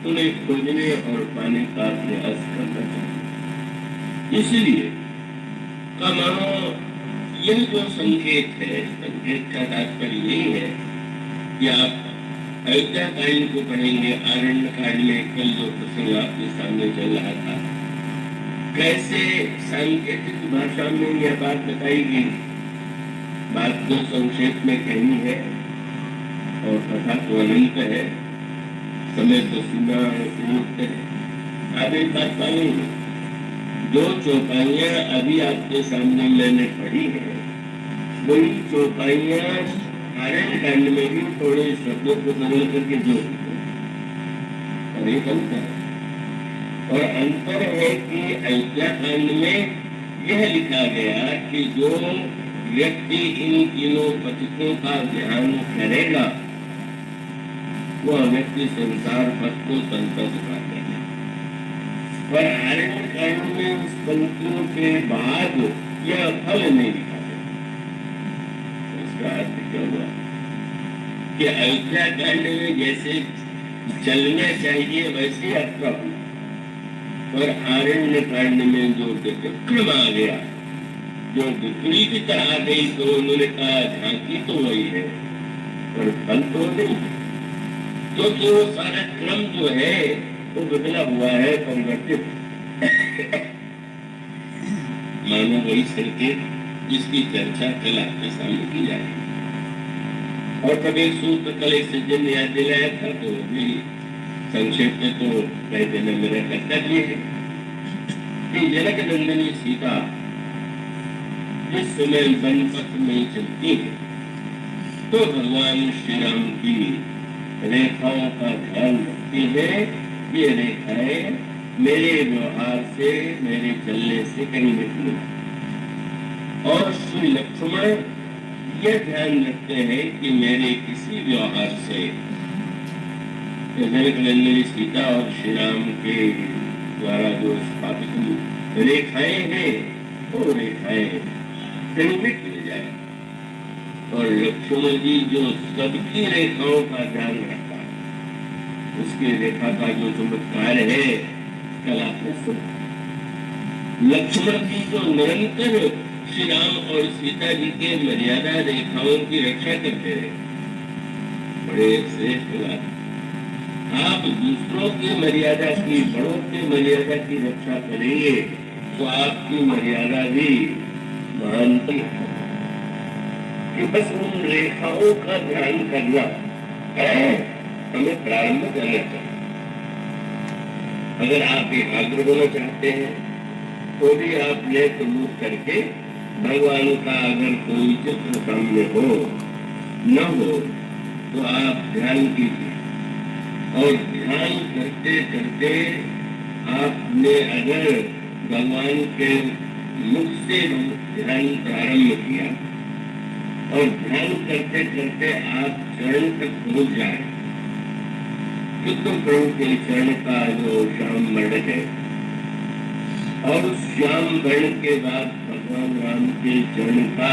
उन्हें खोजने और पाने का प्रयास करना चाहिए। इसलिए का मानो यह जो संकेत है, संकेत का तात्पर्य यही है कि आप अयोध्या कांड को पढ़ेंगे। आरण्य कांड में कल जो प्रसंग आपके सामने चल रहा था, कैसे सांकेतिक भाषा में यह बात बताई गई। बात तो संक्षेप में कहनी है और कथा तो अनंत है, समय तो सीमा उपयुक्त है, आगे बात पालेंगे। जो चौपाइयां अभी आपके सामने मैंने पढ़ी है वही चौपाइयां आरण्य कांड में भी थोड़े शब्दों को बदल करके जोड़ और एक अंतर है। और अंतर है कि अयोध्या कांड में यह लिखा गया कि जो व्यक्ति इन तीनों पथिकों का ध्यान करेगा वह व्यक्ति संसार पथ को संतत कर देगा। पर आरण्य कांड में उस पंक्तियों के बाद यह फल नहीं दिखा देगा। इसका अर्थ क्या हुआ कि अयोध्या कांड में जैसे चलना चाहिए वैसे आपका हुआ, और आरण्य कांड में जो विक्रम आ गया, जो विपरीत आ गई, तो उन्होंने कहा झांकी तो वही है पर फल तो नहीं, क्योंकि वो सारा क्रम जो है वो बदला हुआ है, परिवर्तित। मानो वही संकेत जिसकी चर्चा कल आपके सामने की जाएगी। और तब एक सूत्र कल एक सज्जन ने याद दिलाया था, तो भी संक्षेप में तो कह देना मेरा कर्तव्य है कि जनक नंदिनी सीता जिस समय वन पथ में चलती है तो भगवान श्री राम की रेखाओं का ध्यान रखती है। ये रेखाएं मेरे व्यवहार से, मेरे चलने से कहीं नहीं। और श्री लक्ष्मण यह ध्यान रखते हैं कि मेरे किसी व्यवहार से जनक नंदिनी सीता और श्री राम के द्वारा जो स्थापित रेखाएं हैं वो रेखाएं कहीं मिट जाए। और लक्ष्मण जी जो सबकी रेखाओं का ध्यान रखता है, उसकी रेखा का जो चमत्कार है कल आपने सुना। लक्ष्मण जी जो निरंतर श्री राम और सीता जी के मर्यादा रेखाओं की रक्षा करते रहे, बड़े श्रेष्ठ बात। आप दूसरों की मर्यादा की, बड़ों की मर्यादा की रक्षा करेंगे तो आपकी मर्यादा भी महानतम है। कि बस उन रेखाओं का ध्यान करना हमें प्रारंभ करना चाहिए। अगर आप एकाग्र होना चाहते हैं तो भी आप नेत्र मूक करके भगवान का अगर कोई चित्र सामने हो न हो तो आप ध्यान कीजिए। और ध्यान करते करते आपने अगर भगवान के मुख से ध्यान प्रारंभ किया और ध्यान करते करते आप चरण तक पहुंच जाए, तो प्रभु के चरण का जो श्याम वर्ण है, और उस श्याम वर्ण के बाद भगवान राम के चरण का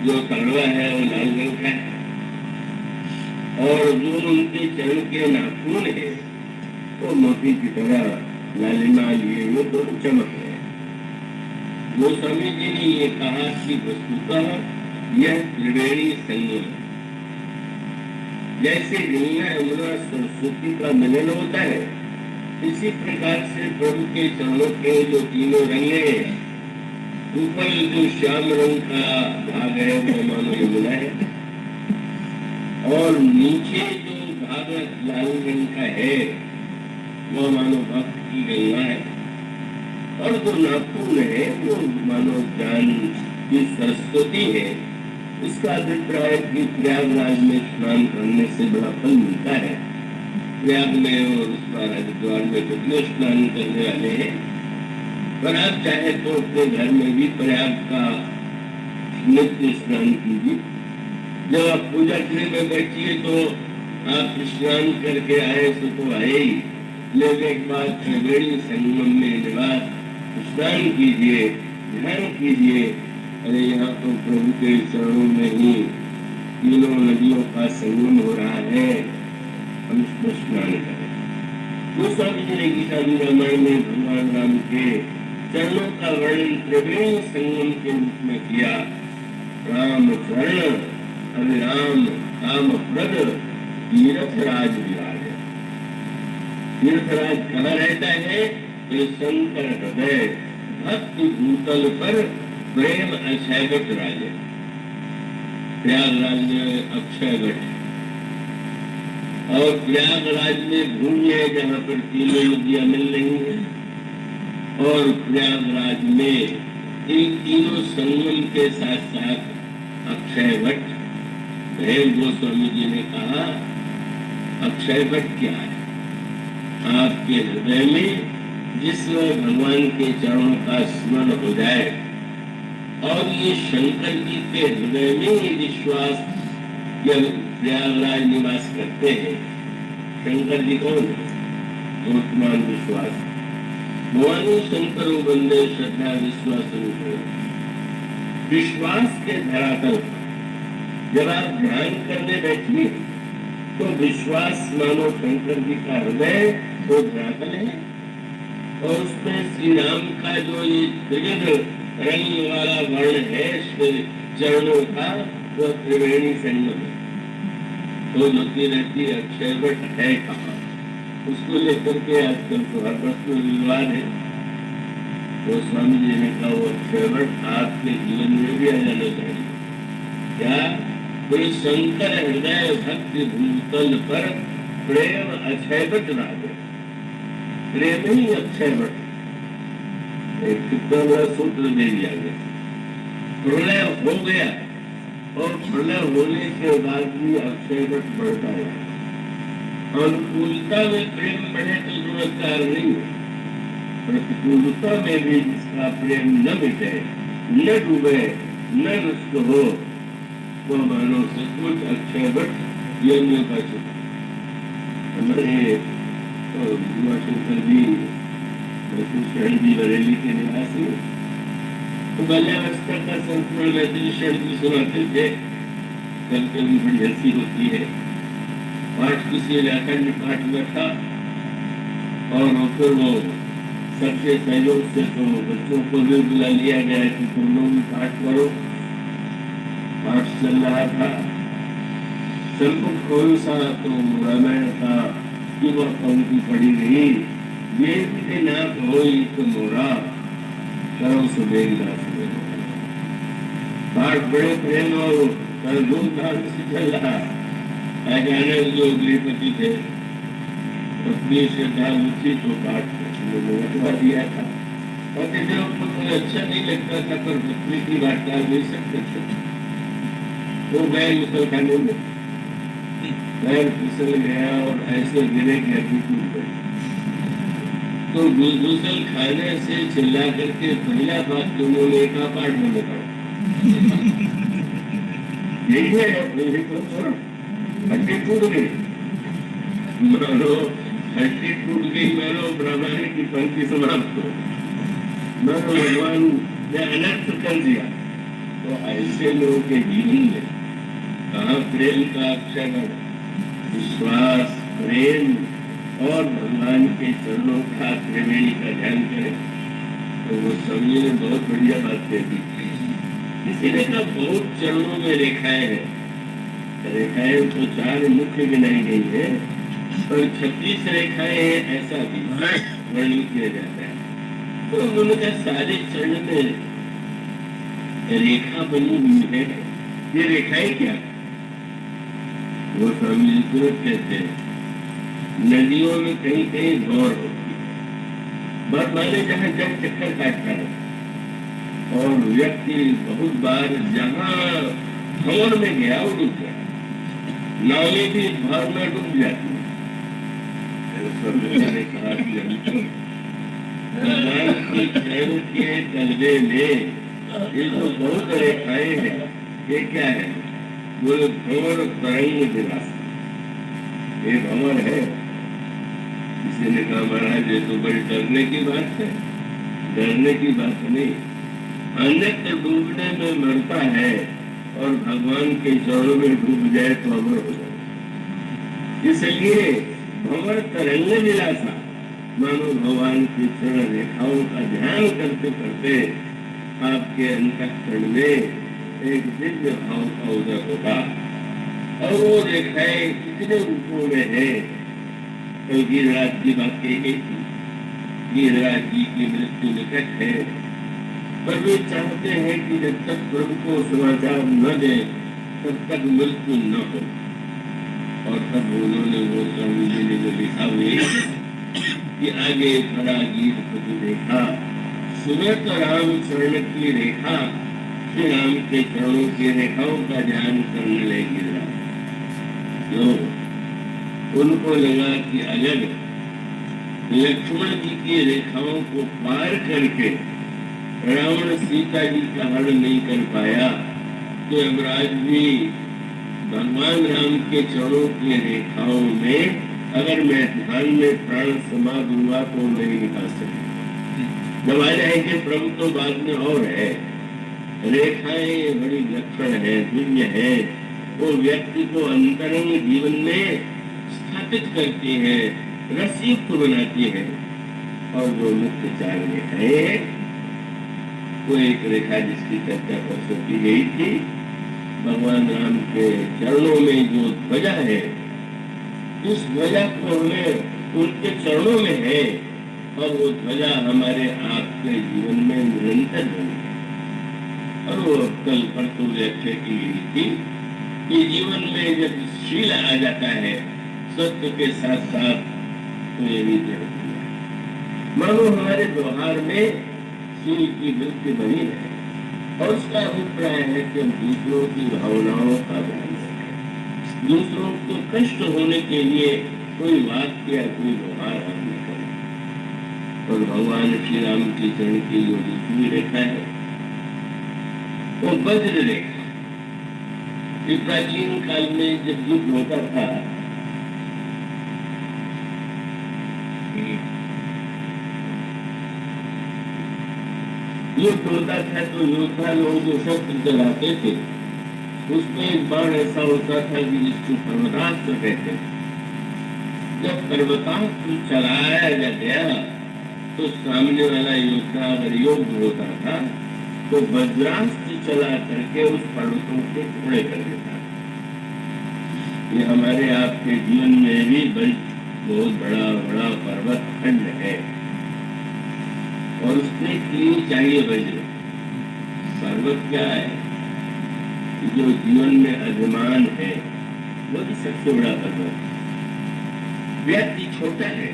जो तलवा है वो लाल रंग का है, और जो उनके चरण के नाखून है वो मोती की तरह लालिमा लिए वो दोनों चमक रहे। गोस्वामी जी ने ये कहा कि वस्तुतः यह त्रिवेणी संगम, जैसे गंगा यमुना सरस्वती का मिलन होता है, इसी प्रकार से प्रभु के चरणों के जो तीनों रंग हैं, ऊपर जो श्याम रंग का भाग है वो मानो यमुना है, और नीचे जो भाग लाल रंग का है वो मानो भक्त की गंगा है, और जो नाखून है वो मानो ज्ञान की सरस्वती है। इसका अभिप्राय कि प्रयागराज में स्नान करने से बड़ा फल मिलता है। प्रयाग में और उस बार हरिद्वार में कितने स्नान करने वाले हैं, पर आप चाहे तो अपने घर में भी प्रयाग का नित्य स्नान कीजिए। जब आप पूजा गृह में बैठिए तो आप स्नान करके आए तो आए ही, लेने के बाद त्रिवेणी संगम में निवास स्नान कीजिए, ध्यान कीजिए। अरे यहाँ तो प्रभु के चरणों में ही तीनों नदियों का संगम हो रहा है, हम इसको स्नान करें। गोस्वामी जी ने गीता रामायण में भगवान राम के चरणों का वर्णन त्रिवेणी संगम के रूप में किया। राम चरण अविराम काम प्रद तीर्थराज विराज। तीर्थराज कहाँ रहता है? शंकर हृदय भक्ति भूतल पर प्रेम अक्षयगढ़ राजे। प्रयागराज में अक्षयगढ़ और प्रयागराज में भूमि है जहाँ पर तीनों नदियां मिल रही हैं, और प्रयागराज में इन तीनों संगम के साथ साथ अक्षयवट। प्रेम गोस्वामी जी ने कहा अक्षयवट क्या है? आपके हृदय में जिसमें भगवान के चरणों का स्मरण हो जाए, और ये शंकर जी के हृदय में ये विश्वास जब प्रयागराज निवास करते हैं। शंकर जी कौन है? वर्तमान विश्वास। भगवान शंकर बंदे श्रद्धा विश्वास। विश्वास के धरातल जब आप ध्यान करने बैठिए तो विश्वास मानो शंकर जी का हृदय वो धरातल है, और उसमें श्री राम का जो ये त्रिविध रंग वाला वर्ण है चरणों का, वो त्रिवेणी संगम है। तो नदी रहती अक्षयवट है कहाँ? उसको लेकर के आजकल तो हर प्रश्न विवाद है। तो स्वामी जी ने कहा वो अक्षयवट आपके जीवन में भी आ जाना चाहिए। क्या कोई शंकर हृदय भक्ति भूतल पर प्रेम अक्षयवट लागे, प्रेम ही अक्षयवट। एक कितना बड़ा सूत्र दे दिया गया। प्रलय हो गया और प्रलय होने के बाद भी अक्षयवट बढ़ता है। अनुकूलता में प्रेम बढ़े तो चमत्कार नहीं हो, प्रतिकूलता में भी जिसका प्रेम न मिटे, न डूबे, न नष्ट हो, वो मानो सचमुच अक्षयवट यज्ञ का चुका। हमारे शंकर जी शरण जी बरेली के निवासी, तो बाल्यावस्था का संपूर्ण वैसे शरण जी सुनाते थे। कभी कभी बड़ी हंसी होती है। पाठ किसी इलाका में पाठ में था और फिर वो सबके सहयोग से तो बच्चों को भी बुला लिया गया कि तुम लोग भी पाठ करो। पाठ चल रहा था, सबको कौन सा तो रामायण का कि वह पंक्ति पड़ी नहीं, ये भी नाथ हो तो मोरा करो सुबेगदास। पाठ बड़े प्रेम और धूमधाम से चल रहा। अचानक जो गृहपति थे अपनी श्रद्धालु थी तो पाठ लगवा दिया था। पतिदेव को कोई अच्छा नहीं लगता था पर पत्नी की बात टाल नहीं सकते थे। वो गए मुसलखाने में, पैर फिसल गया और ऐसे गिरे कि अभी टूट गए। तो गुसल खाने से चिल्ला करके पहला बात दोनों ने कहा पाठ बंद करो। यही है हड्डी टूट गई, मानो हड्डी टूट गई, मानो ब्राह्मण की पंक्ति समाप्त हो, मानो भगवान ने अनर्थ कर दिया। तो ऐसे लोगों के जीवन में कहाँ प्रेम का अक्षर, विश्वास, प्रेम और भगवान के चरणों का त्रिवेणी का ध्यान करें। तो वो स्वामी ने बहुत बढ़िया बात कह दी। किसी ने कहा बहुत चरणों में रेखाएं हैं, रेखाएं तो 4 मुख्य गिनाई गई है पर 36 रेखाएं हैं ऐसा भी वर्णन किया जाता है। तो उन्होंने कहा सारे चरण में रेखा बनी हुई है, ये रेखाएं क्या? वो स्वामी जी तुरंत कहते हैं नदियों में कहीं कहीं भंवर होती है, बस माने जहाँ जब चक्कर काटता है और व्यक्ति बहुत बार जहाँ भंवर में गया वो डूब गया, नावें भी भंवर में डूब जाती है। भगवान के चरण के तलवे में ये जो बहुत रेखाएं हैं, ये क्या है? बोले भंवर तरंग विलास, ये भंवर है। किसी ने कहा महाराज ये तो बड़ी डरने की बात है। डरने की बात नहीं, अन्यत्र डूबने में मरता है और भगवान के चरणों में डूब जाए तो अमर हो जाए। इसलिए भंवर तरंग विलासा, मानो भगवान की चरण रेखाओं का ध्यान करते करते आपके अंतःकरण में एक दिव्य भाव का उदय होगा। और वो रेखाएं कितने रूपों में है। तो गिरिराज की बात कही गई थी, गिरिराज जी की मृत्यु निकट है, पर वे चाहते हैं कि जब तक प्रभु को समाचार न दे तब तक मृत्यु न हो। और तब उन्होंने वो स्वामी जी ने जो लिखा हुए कि आगे खड़ा गीत प्रभु देखा, सुने तो राम चरण की रेखा, श्री राम के चरणों की रेखाओं का ध्यान करने लगे। जो उनको लगा कि अगर लक्ष्मण जी की रेखाओं को पार करके रावण सीता जी का हरण नहीं कर पाया तो यमराज भी भगवान राम के चरणों की रेखाओं में अगर मैं ध्यान में प्राण समा दूंगा तो नहीं निकाल सकते। जब आ जाएंगे प्रभु तो बाद में और है। रेखाएं बड़ी लक्षण है, दिव्य है, वो व्यक्ति को अंतरंग जीवन में स्थापित करती है, रसयुक्त बनाती है। और जो मुख्य 4 रेखाएं, वो एक रेखा जिसकी चर्चा परसों की गई थी, भगवान राम के चरणों में जो ध्वजा है, इस ध्वजा को हमें उनके चरणों में है और वो ध्वजा हमारे आपके जीवन में निरंतर बनी है। और वो कल परसों व्याख्या की गई थी कि जीवन में जब शील आ जाता है सत्य के साथ साथ, तो ये भी दृढ़ होता है। मानो हमारे व्यवहार में शील की वृत्ति बनी है और उसका अभिप्राय है कि हम दूसरों की भावनाओं का ध्यान रखें, दूसरों को कष्ट होने के लिए कोई वाक्य या कोई व्यवहार हम न करें। और भगवान श्री राम की चरण की जो दूसरी रेखा है वो वज्र रेखा। प्राचीन काल में जब युद्ध होता था तो योद्धा लोग जो शस्त्र चलाते थे उसमें एक बाण ऐसा होता था कि जिसको पर्वतास्त्र कहते थे। जब पर्वतास्त्र चलाया गया तो सामने वाला योद्धा अगर योग्य होता था तो वज्रास्त्र चला करके उस पर्वतों के टुकड़े कर देता। ये हमारे आपके जीवन में भी बहुत बड़ा बड़ा पर्वत खंड है और उसके लिए चाहिए वज्र। पर्वत क्या है? जो जीवन में अभिमान है वो भी सबसे बड़ा पर्वत। व्यक्ति छोटा है,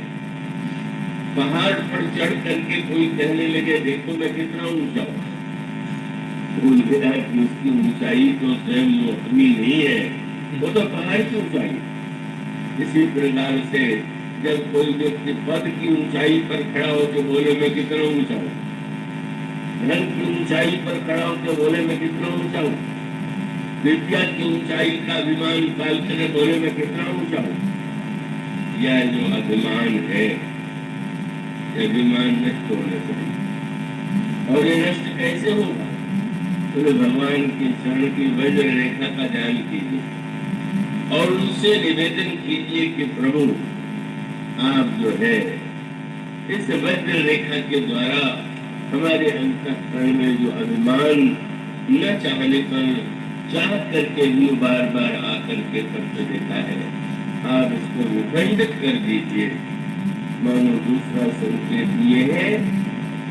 पहाड़ पर चढ़ करके कोई कहने लगे देखो मैं कितना ऊंचा हूं, भूल गया कि उसकी ऊंचाई तो स्वयं वो अपनी नहीं है, वो तो पहाड़ की ऊंचाई। इसी प्रकार से जब कोई व्यक्ति पद की ऊंचाई पर खड़ा होकर बोले मैं कितना ऊंचा हूँ, धन की ऊंचाई पर खड़ा होकर बोले मैं कितना ऊंचा हूँ, विद्या की ऊंचाई का अभिमान पाल कर बोले मैं कितना ऊंचा हूँ, यह जो अभिमान है यह अभिमान नष्ट होने चाहिए। और ये नष्ट कैसे होगा? तो भगवान की चरण की वज्र रेखा का ध्यान कीजिए और उनसे निवेदन कीजिए कि प्रभु आप जो है इस वज्र रेखा के द्वारा हमारे अंतःकरण में जो अभिमान न चाहने पर चाह करके भी बार बार आकर के कष्ट देता है, आप इसको विखंडित कर दीजिए। मानो दूसरा संकेत ये है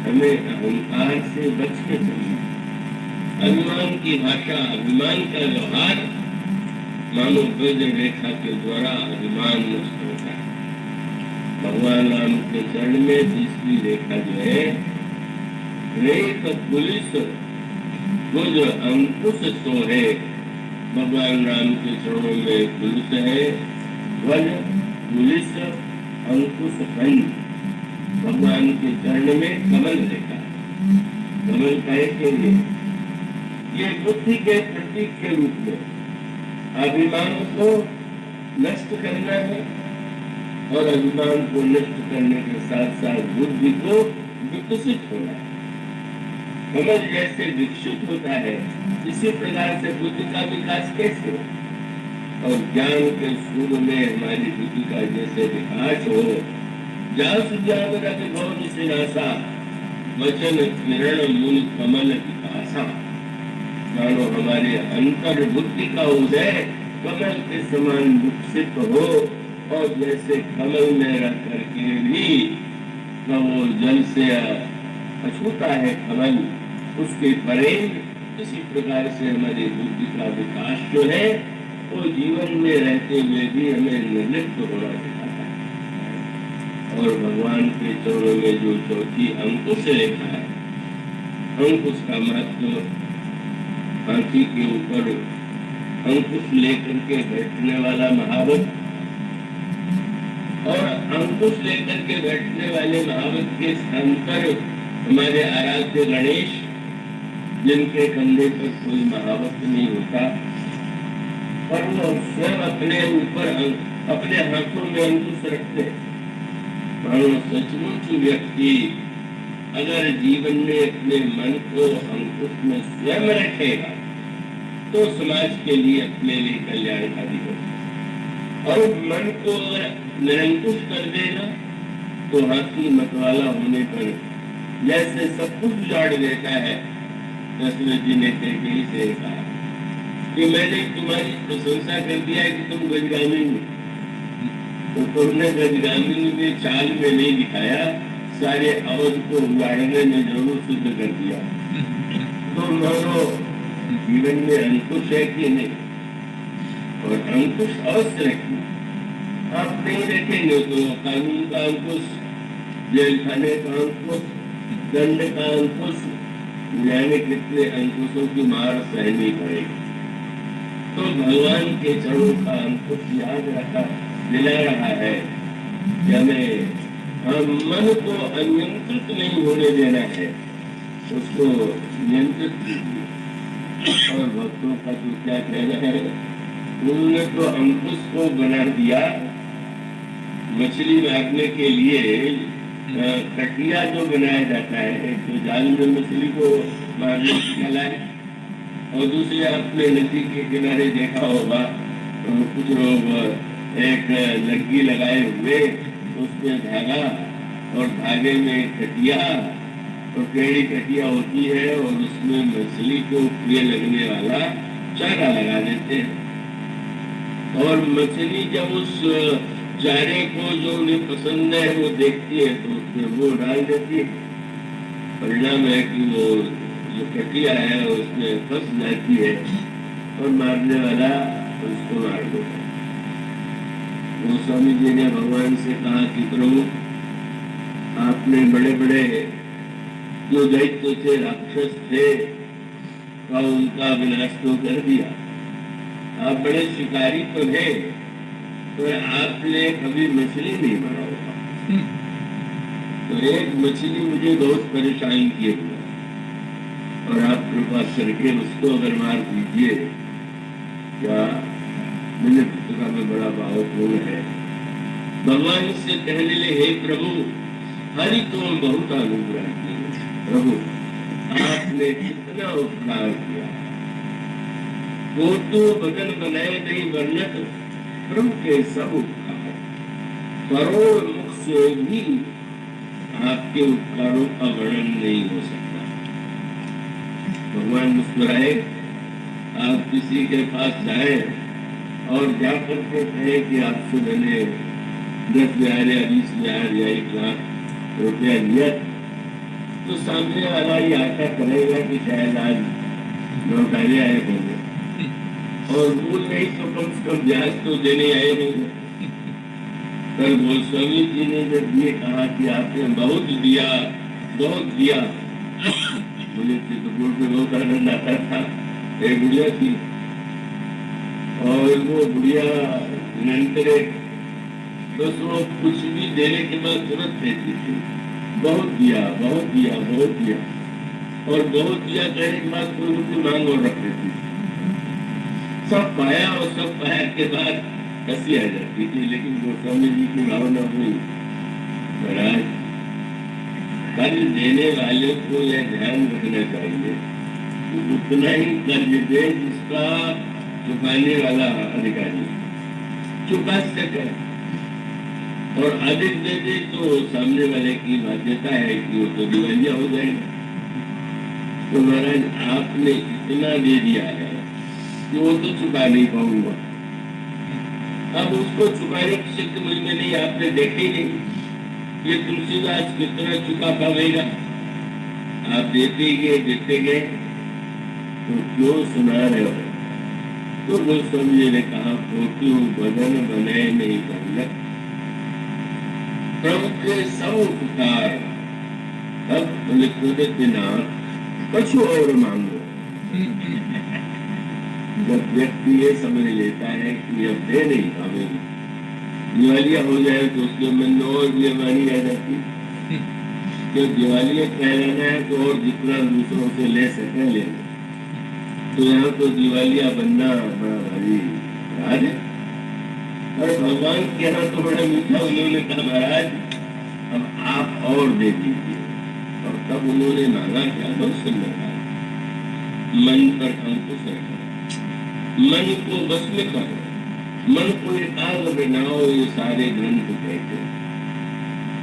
हमें अहंकार से बच के चलिए। अभिमान की भाषा, अभिमान का व्यवहार मानो वज्र रेखा के द्वारा अभिमान नष्ट होता है। भगवान राम के चरण में तीसरी रेखा जो है रेख पुलिस, वो जो अंकुश सो है। भगवान राम के चरणों में पुलिस है, ध्वज पुलिस अंकुश खंड। भगवान के चरण में कमल रेखा। कमल कहे के लिए ये बुद्धि के प्रतीक के रूप में अभिमान को नष्ट करना है और अभिमान को नष्ट करने के साथ साथ बुद्धि को विकसित होना है। कमल जैसे विकसित होता है इसी प्रकार से बुद्धि का विकास कैसे हो, और ज्ञान के सूर्य में हमारी बुद्धि का जैसे विकास हो। जास जागृत भवन सिनासा वचन किरण मूल कमल विकासा। मानो हमारे अंतर बुद्धि का उदय कमल के समान विकसित हो और जैसे कमल में रह करके भी वो जल से अछूता है कमल, उसके परे इसी प्रकार से हमारी बुद्धि का विकास जो है वो जीवन में रहते हुए भी हमें निर्लिप्त होना सिखाता है। और भगवान के चरणों में जो चौथी अंकुश रेखा है, अंकुश का महत्व हाथी के ऊपर अंकुश लेकर के बैठने वाला महावत और अंकुश लेकर के बैठने वाले महावत के स्थान पर हमारे आराध्य गणेश, जिनके कंधे पर कोई महावत नहीं होता पर वो स्वयं अपने ऊपर अपने हाथों में अंकुश रखते। मानो सचमुच व्यक्ति अगर जीवन में अपने मन को अंकुश में स्वयं रखेगा तो समाज के लिए अपने लिए कल्याणकारी होगा। और मन को अगर निरंकुश कर देगा तो हाथी मतवाला होने पर जैसे सब कुछ उजाड़ देता है। दशरथ जी ने कहीं से कहा कि मैंने तुम्हारी प्रशंसा कर दिया कि तुम गजगामिनी, तो तुमने गजगामिनी में चाल में नहीं दिखाया, सारे अवध को उजाड़ने में जरूर सिद्ध कर दिया। तो मानो जीवन में अंकुश है कि नहीं, और अंकुश अवश्य रखना। आप नहीं रखेंगे तो कानून का अंकुश, जेल खाने का अंकुश, दंड का अंकुश, जाने कितने अंकुशों की मार सहनी पड़ेगी। तो भगवान के चरणों का अंकुश याद रखा दिला रहा है कि हमें मन को अनियंत्रित नहीं होने देना है, उसको नियंत्रित कीजिए। और भक्तों का तो क्या कहना है, उन्होंने तो अंकुश को बना दिया। मछली मारने के लिए कटिया जो बनाया जाता है, तो जाल में मछली को मारने की कला है। और दूसरे आपने नदी के किनारे देखा होगा, तो कुछ लोग एक लग्गी लगाए हुए, उसमें धागा और धागे में कटिया, और टेढ़ी कटिया होती है, और उसमें मछली को प्रिय लगने वाला चारा लगा देते हैं। और मछली जब उस चारे को जो उन्हें पसंद है वो देखती है, तो उसमें वो डाल देती है। परिणाम है कि वो जो कटिया है उसमें फंस जाती है, और मारने वाला उसको मार देता है। गोस्वामी जी ने भगवान से कहा कि प्रभु, आपने बड़े बड़े जो दैत्य थे, राक्षस थे, का उनका विनाश तो कर दिया। आप बड़े शिकारी तो है, तो आपने कभी मछली नहीं मारा होगा। तो एक मछली मुझे बहुत परेशान किए हुआ, और आप कृपा करके उसको अगर मार दीजिए, क्या मेरे पुस्तका में बड़ा भावपूर्ण है। भगवान से कहने लगे, हे प्रभु, हरि तुम बहुत अनुग्रह किए। प्रभु, आपने कितना उपकार किया। वो तो बदन बनाए नहीं वर्णत, प्रभु के सब उपकार, करोड़ मुख से भी आपके उपकारों का वर्णन नहीं हो सकता। भगवान मुस्कुराए। आप किसी के पास जाए और जाकर के कहे कि आपसे मैंने 10,000 या 20,000 या 1,00,000 रुपया लिया, तो सामने वाला ही आशा करेगा कि शायद आज लौटाने आए होंगे, और भूल नहीं तो कम से कम ब्याज तो देने आए होंगे। कल गोस्वामी जी ने जब ये कहा कि आपने बहुत दिया, बहुत दिया, मुझे चित्रकूट में बहुत आनंद आता था। एक बुढ़िया थी, और वो बुढ़िया निरंतर बस वो कुछ भी देने के बाद तुरंत देती थी। बहुत दिया, बहुत दिया, बहुत दिया, और बहुत दिया कहने के बाद कोई उनकी मांग और रख देती थी। सब पाया, और सब पाया के बाद हंसी आ जाती थी। लेकिन गोस्वामी जी की भावना हुई, महाराज, कर्ज देने वाले को यह ध्यान रखना चाहिए कि उतना ही कर्ज दे जिसका चुकाने वाला अधिकारी चुका सके, और अधिक दे दे तो सामने वाले की बाध्यता है कि वो तो दिवालिया हो जाएगा। तो महाराज, आपने इतना दे दिया है कि वो तो चुका नहीं पाऊंगा। अब उसको चुकाने की शक्ति मुझ में नहीं, आपने देखे नहीं ये तुलसीदास कितना चुका पाएगा। आप देते गए, तो क्यों सुना रहे हो? तो गोस्वामी ने कहा, फोटू बदन बने नहीं करना, प्रभु के सब उपकार, अब लिखोदे बिना कुछ और मांगो। जब व्यक्ति ये समझ लेता है कि अब दे नहीं पाएगी, दिवालिया हो जाए तो उसके मन में और बेईमानी आ जाती है। जब दिवालिया कहलाना है तो और जितना दूसरों से ले सके ले। तो यहाँ तो दिवालिया बनना बड़ा भारी राज है। और भगवान के यहाँ तो बड़ा मीठा, उन्होंने कहा, महाराज अब आप और दे दीजिए। और तब उन्होंने मांगा क्या? बहुत सुंदर कहा, मन पर अंकुश रखो, मन को बस में करो, मन को एकाग्र बनाओ। ये सारे ग्रंथ कहते हैं।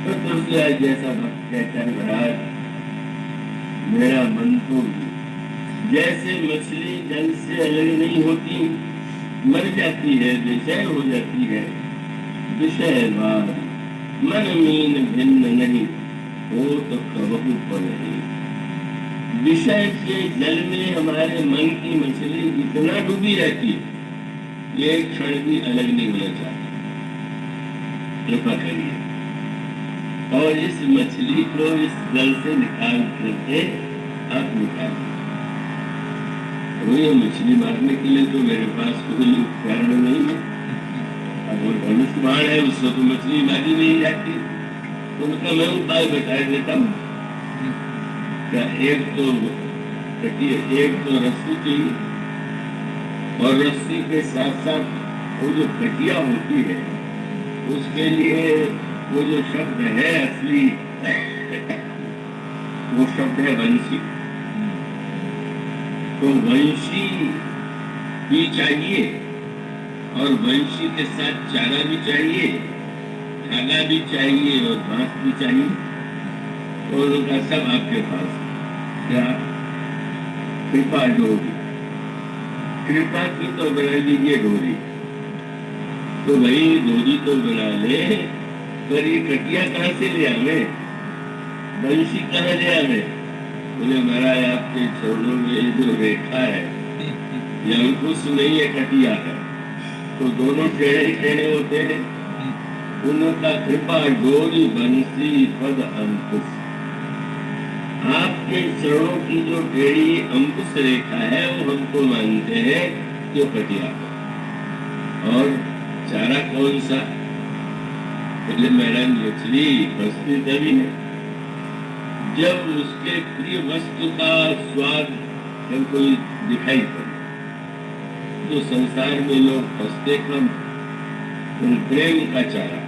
तो तुलसीदास जैसा भक्त कहता है, महाराज मेरा मन तो जैसे मछली जल से अलग नहीं होती, मर जाती है, विषय हो जाती है, विषय भाव मन मीन भिन्न नहीं, हो तो कबहू फल नहीं। विषय के जल में हमारे मन की मछली इतना डूबी रहती है, ये एक क्षण भी अलग नहीं होना चाहती। कृपा करिए और इस मछली को इस जल से निकाल करके आप निकालिए। वो ये मछली मारने के लिए तो मेरे पास कोई उपकरण नहीं है। अब वो धनुष बाण है, उससे तो मछली मारी नहीं जाती। तो उनका मैं उपाय बता देता हूँ। क्या एक तो रस्सी चाहिए और रस्सी के साथ साथ वो जो कटिया होती है उसके लिए वो जो शब्द है असली, वो शब्द है वंशी। तो वंशी भी चाहिए और वंशी के साथ चारा भी चाहिए, धागा भी चाहिए और बांस भी चाहिए। और उनका सब आपके पास क्या कृपा डोरी, कृपा की तो बना लीजिए डोरी। तो भाई डोरी तो बना ले, पर ये कटिया कहाँ से ले आवे, बंशी कहाँ ले आवे? बोले महाराज आपके चरणों में जो रेखा है ये अंकुश नहीं है, कटिया है। तो दोनों टेढ़े टेढ़े होते हैं, उनका कृपा डोरी बंसी पद अंकुश। आपके चरणों की जो टेढ़ी अंकुश रेखा है वो हमको मानते हैं जो कटिया है। और चारा कौन सा? बोले मैडम मछली फंसती तभी है जब उसके प्रिय वस्तु का स्वाद हमको दिखाई पड़े। तो संसार में लोग फंसते कम, प्रेम का चारा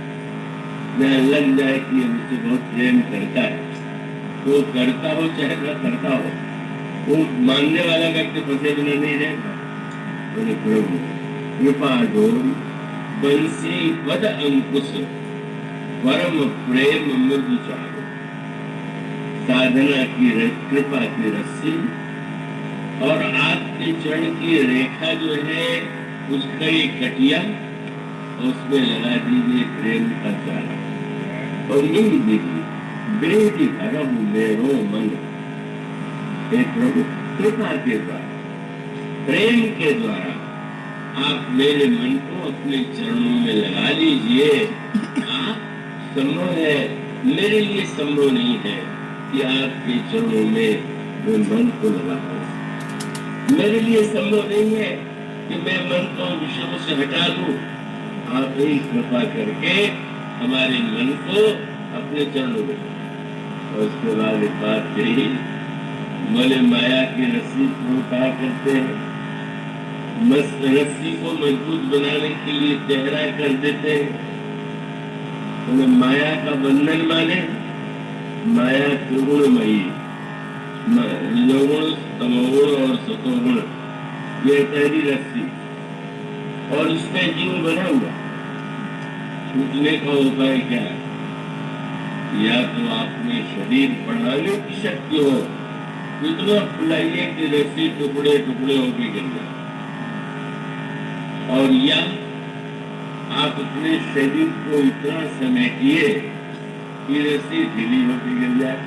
जहाँ लग जाए कि मुझसे बहुत प्रेम करता है, तो करता हो चाहे ना करता हो, वो मानने वाला व्यक्ति फंसे बिना नहीं रहेगा। बोले प्रभु कृपा डोरी बंसी पद अंकुश परम प्रेम मृदु चारो। साधना की कृपा की रस्सी और आपके चरण की रेखा जो है उसका ये कटिया, उसमें लगा दीजिए प्रेम का चारा और यही दीजिए बेटी हरम मेरो मन। हे प्रभु कृपा के द्वारा, प्रेम के द्वारा आप मेरे मन को अपने चरणों में लगा लीजिए। आप संभव है, मेरे लिए संभव नहीं है कि आपके चरणों में मैं मन को लगा पाऊं। मेरे लिए संभव नहीं है कि मैं मन को विषयों से हटा दूं। आप ही कृपा करके हमारे मन को अपने चरणों में। और उसके बाद एक बात कही, बोले माया की रस्सी को कहा करते हैं, रस्सी को मजबूत बनाने के लिए गहरा कर देते हैं। तो माया का बंधन माने माया त्रिगुणमयी, रजोगुण तमोगुण और सतोगुण, ये पहली रस्सी और उसमें जीव बना हुआ। छूटने का उपाय क्या है? या तो आपने शरीर बढ़ाने की शक्ति हो, इतना फुलाइए कि रस्सी टुकड़े टुकड़े होकर गिर जाए, और या आप अपने शरीर को इतना समेटिए कि रस्सी ढीली होकर गिर जाए।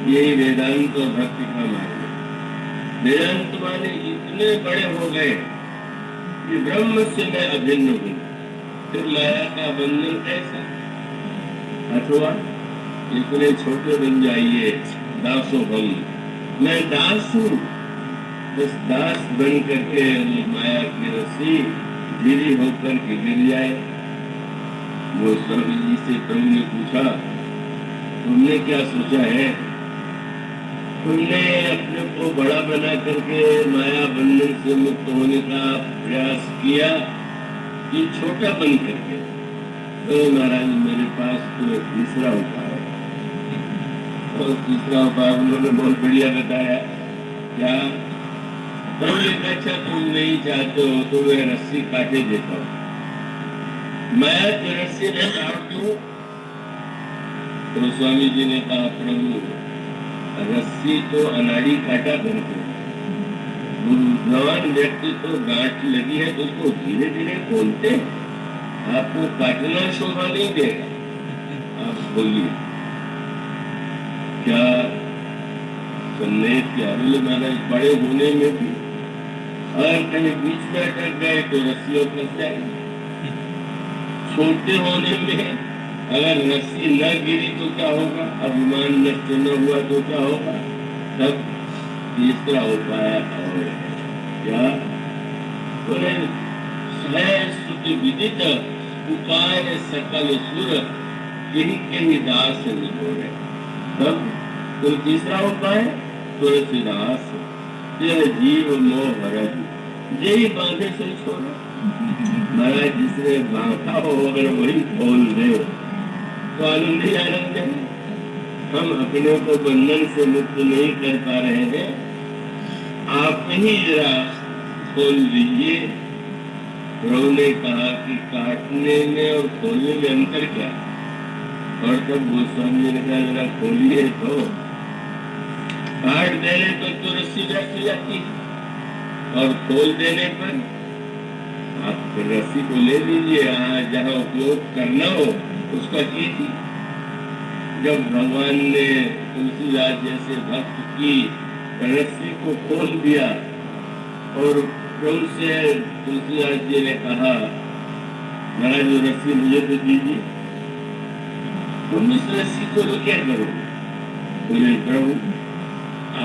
यही वेदांत और भक्ति का मार्ग है। वेदांत माने इतने बड़े हो गए कि ब्रह्म से मैं अभिन्न हूँ, फिर माया का बंधन कैसा? अथवा इतने छोटे बन जाइए, दासों हम, मैं दास हूँ, बस दास बन करके माया की रस्सी ढीली होकर के गिर जाए। वो स्वामी जी से प्रभु ने पूछा, तुमने क्या सोचा है? तुमने अपने को बड़ा बना करके माया बंधन से मुक्त होने का प्रयास किया कि छोटा बन करके? तो महाराज मेरे पास तो तीसरा उपाय है। और तीसरा उपाय उन्होंने बहुत बढ़िया बताया। क्या? अच्छा तुम नहीं चाहते हो तो मैं रस्सी काटे देता हूँ। मैं तो रस्सी में काट दूं। तो स्वामी जी ने कहा, प्रभु रस्सी तो अनाड़ी काटा करते, बुद्धिमान व्यक्ति तो गांठ लगी है तो उसको धीरे धीरे खोलते, आपको काटना शोभा नहीं देगा। आप बोलिए। क्या संदेश के अरुल महाराज बड़े होने में भी अगर कहीं बीच में अटक गए तो रस्सियों फंस जाएगी। छोटे होने में अगर रस्सी न गिरी तो क्या होगा, अभिमान नष्ट न हुआ तो क्या होगा। तब तीसरा उपाय और क्या बोले, श्रुति विदित उपाय सकल सुर यही कहीं दास निगोरे। तब तो तीसरा उपाय तुलसीदास तेरे जीव मोह हरज, यही बांधे से छोड़े। महाराज जिसने बांधा हो अगर वही खोल दे तो आनंद ही आनंद है। हम अपने को बंधन से मुक्त नहीं कर पा रहे हैं, आप ही जरा खोल दीजिए। प्रभु ने कहा कि काटने में और खोलने में अंतर क्या, और तब गोस्वामी जी ने कहा जरा खोलिए तो। काट देने पर तो रस्सी रख जाती और खोल देने पर आप रस्सी को ले लीजिए, जहाँ उपयोग करना हो उसका कीजिए। जब भगवान ने तुलसीदास जैसे भक्त की रस्सी को खोल दिया और प्रभु से तुलसीदास जी ने कहा महाराज जो रस्सी मुझे तो दीजिए, तुम इस रस्सी को तो क्या करो। बोले प्रभु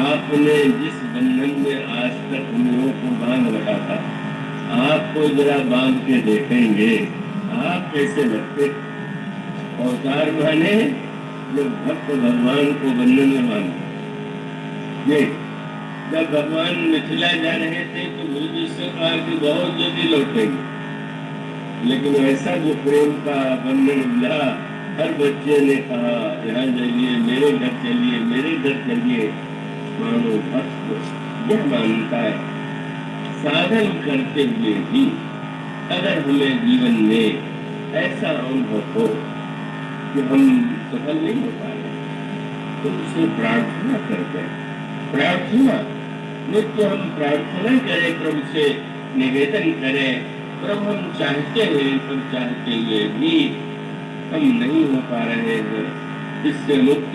आपने जिस बंधन में आज तक हम लोगों को बांध रखा था, आपको जरा बांध के देखेंगे आप कैसे लगते। अवतार माने जब भक्त भगवान को बंधन में बांधे। जब भगवान मिथिला जा रहे थे तो गुरु से कहा कि बहुत जल्दी लौटेंगे, लेकिन ऐसा जो प्रेम का बंधन मिला, हर बच्चे ने कहा यहाँ चलिए, मेरे घर चलिए, मेरे घर चलिए। मानो भक्त यह मानता है साधन करते हुए भी अगर हमें जीवन में ऐसा अनुभव हो कि हम सफल नहीं हो पा रहे तो उसे प्रार्थना करते हैं। प्रार्थना नित्य हम प्रार्थना करें, प्रभु से निवेदन करें, प्रभु हम चाहते हैं पर चाहते हुए भी हम नहीं हो पा रहे हैं, इससे मुक्त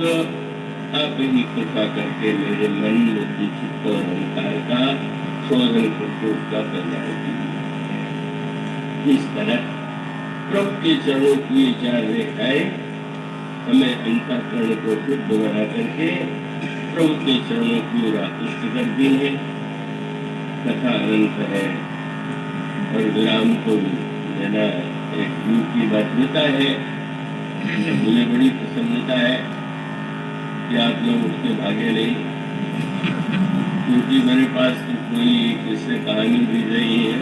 आप ही कृपा करके मेरे मन बुद्धि चित्त और अहंकार का शोधन करके उसका कल्याण कीजिए। इस तरह प्रभु के चरणों की चार रेखाएं हमें अंतःकरण को शुद्ध बना करके प्रभु के चरणों की ओर आकृष्ट करती है। कथा अनंत है और विराम को देना एक जीव की बाध्यता है। मुझे बड़ी प्रसन्नता है कि आप लोग उसके भागे नहीं, क्योंकि मेरे पास कोई किससे कहानी भी नहीं है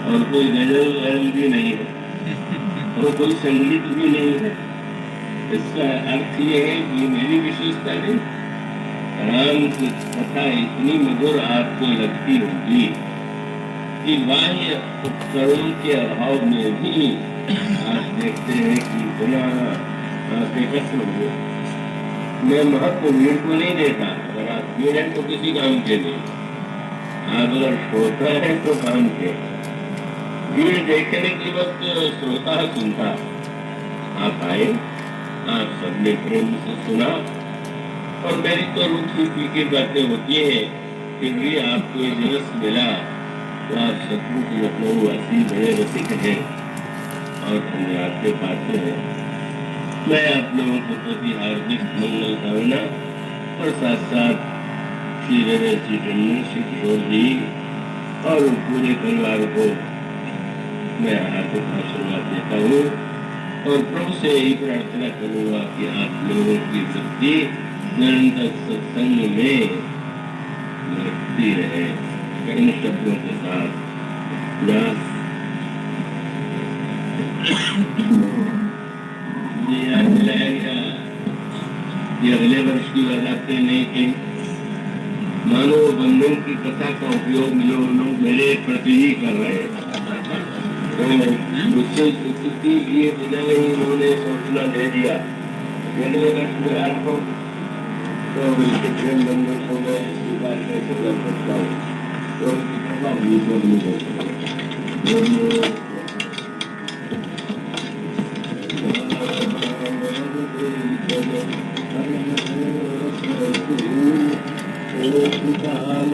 और कोई गजल भी नहीं है और कोई संगीत भी नहीं है। इसका अर्थ ये है कि मेरी विशेषता नहीं, राम की कथा इतनी मधुर आपको लगती होगी कि बाह्य उपकरणों के अभाव में भी आप देखते हैं कि बिना कसम हो। मैं महत्व भीड़ को नहीं देता, अगर आप भीड़ है तो किसी काम के लिए, आप अगर श्रोता है तो काम के। भीड़ देखने की वक्त श्रोता सुनता, आप आए, आप सबने प्रेम से सुना और मेरी तो रूठी फीकी बातें होती है, फिर भी आपको ये रस मिला तो आप सचमुच लखनऊ वासी बड़े रसिक हैं और धन्यवाद के पात्र हैं। मैं आप लोगों को प्रति हार्दिक मंगल कामना और साथ साथ श्री हृदय श्री टंडन श्री किशोर जी और पूरे परिवार को मैं हार्दिक आशीर्वाद देता हूँ और प्रभु से यही प्रार्थना करूँगा कि आप लोगों की वृत्ति निरंतर सत्संग में बढ़ती रहे। इन शब्दों के साथ ये अगले वर्ष की बताते नहीं कि मानो बंधन की कथा का उपयोग लोग मेरे प्रति ही कर रहे हैं, तो मुझसे स्थिति लिए बिना ही उन्होंने सूचना दे दिया। अगले वर्ष में आपको तो प्रेम बंधन को मैं इसकी बात कैसे कर सकता हूँ, तो कथा भी बोलनी गोपाल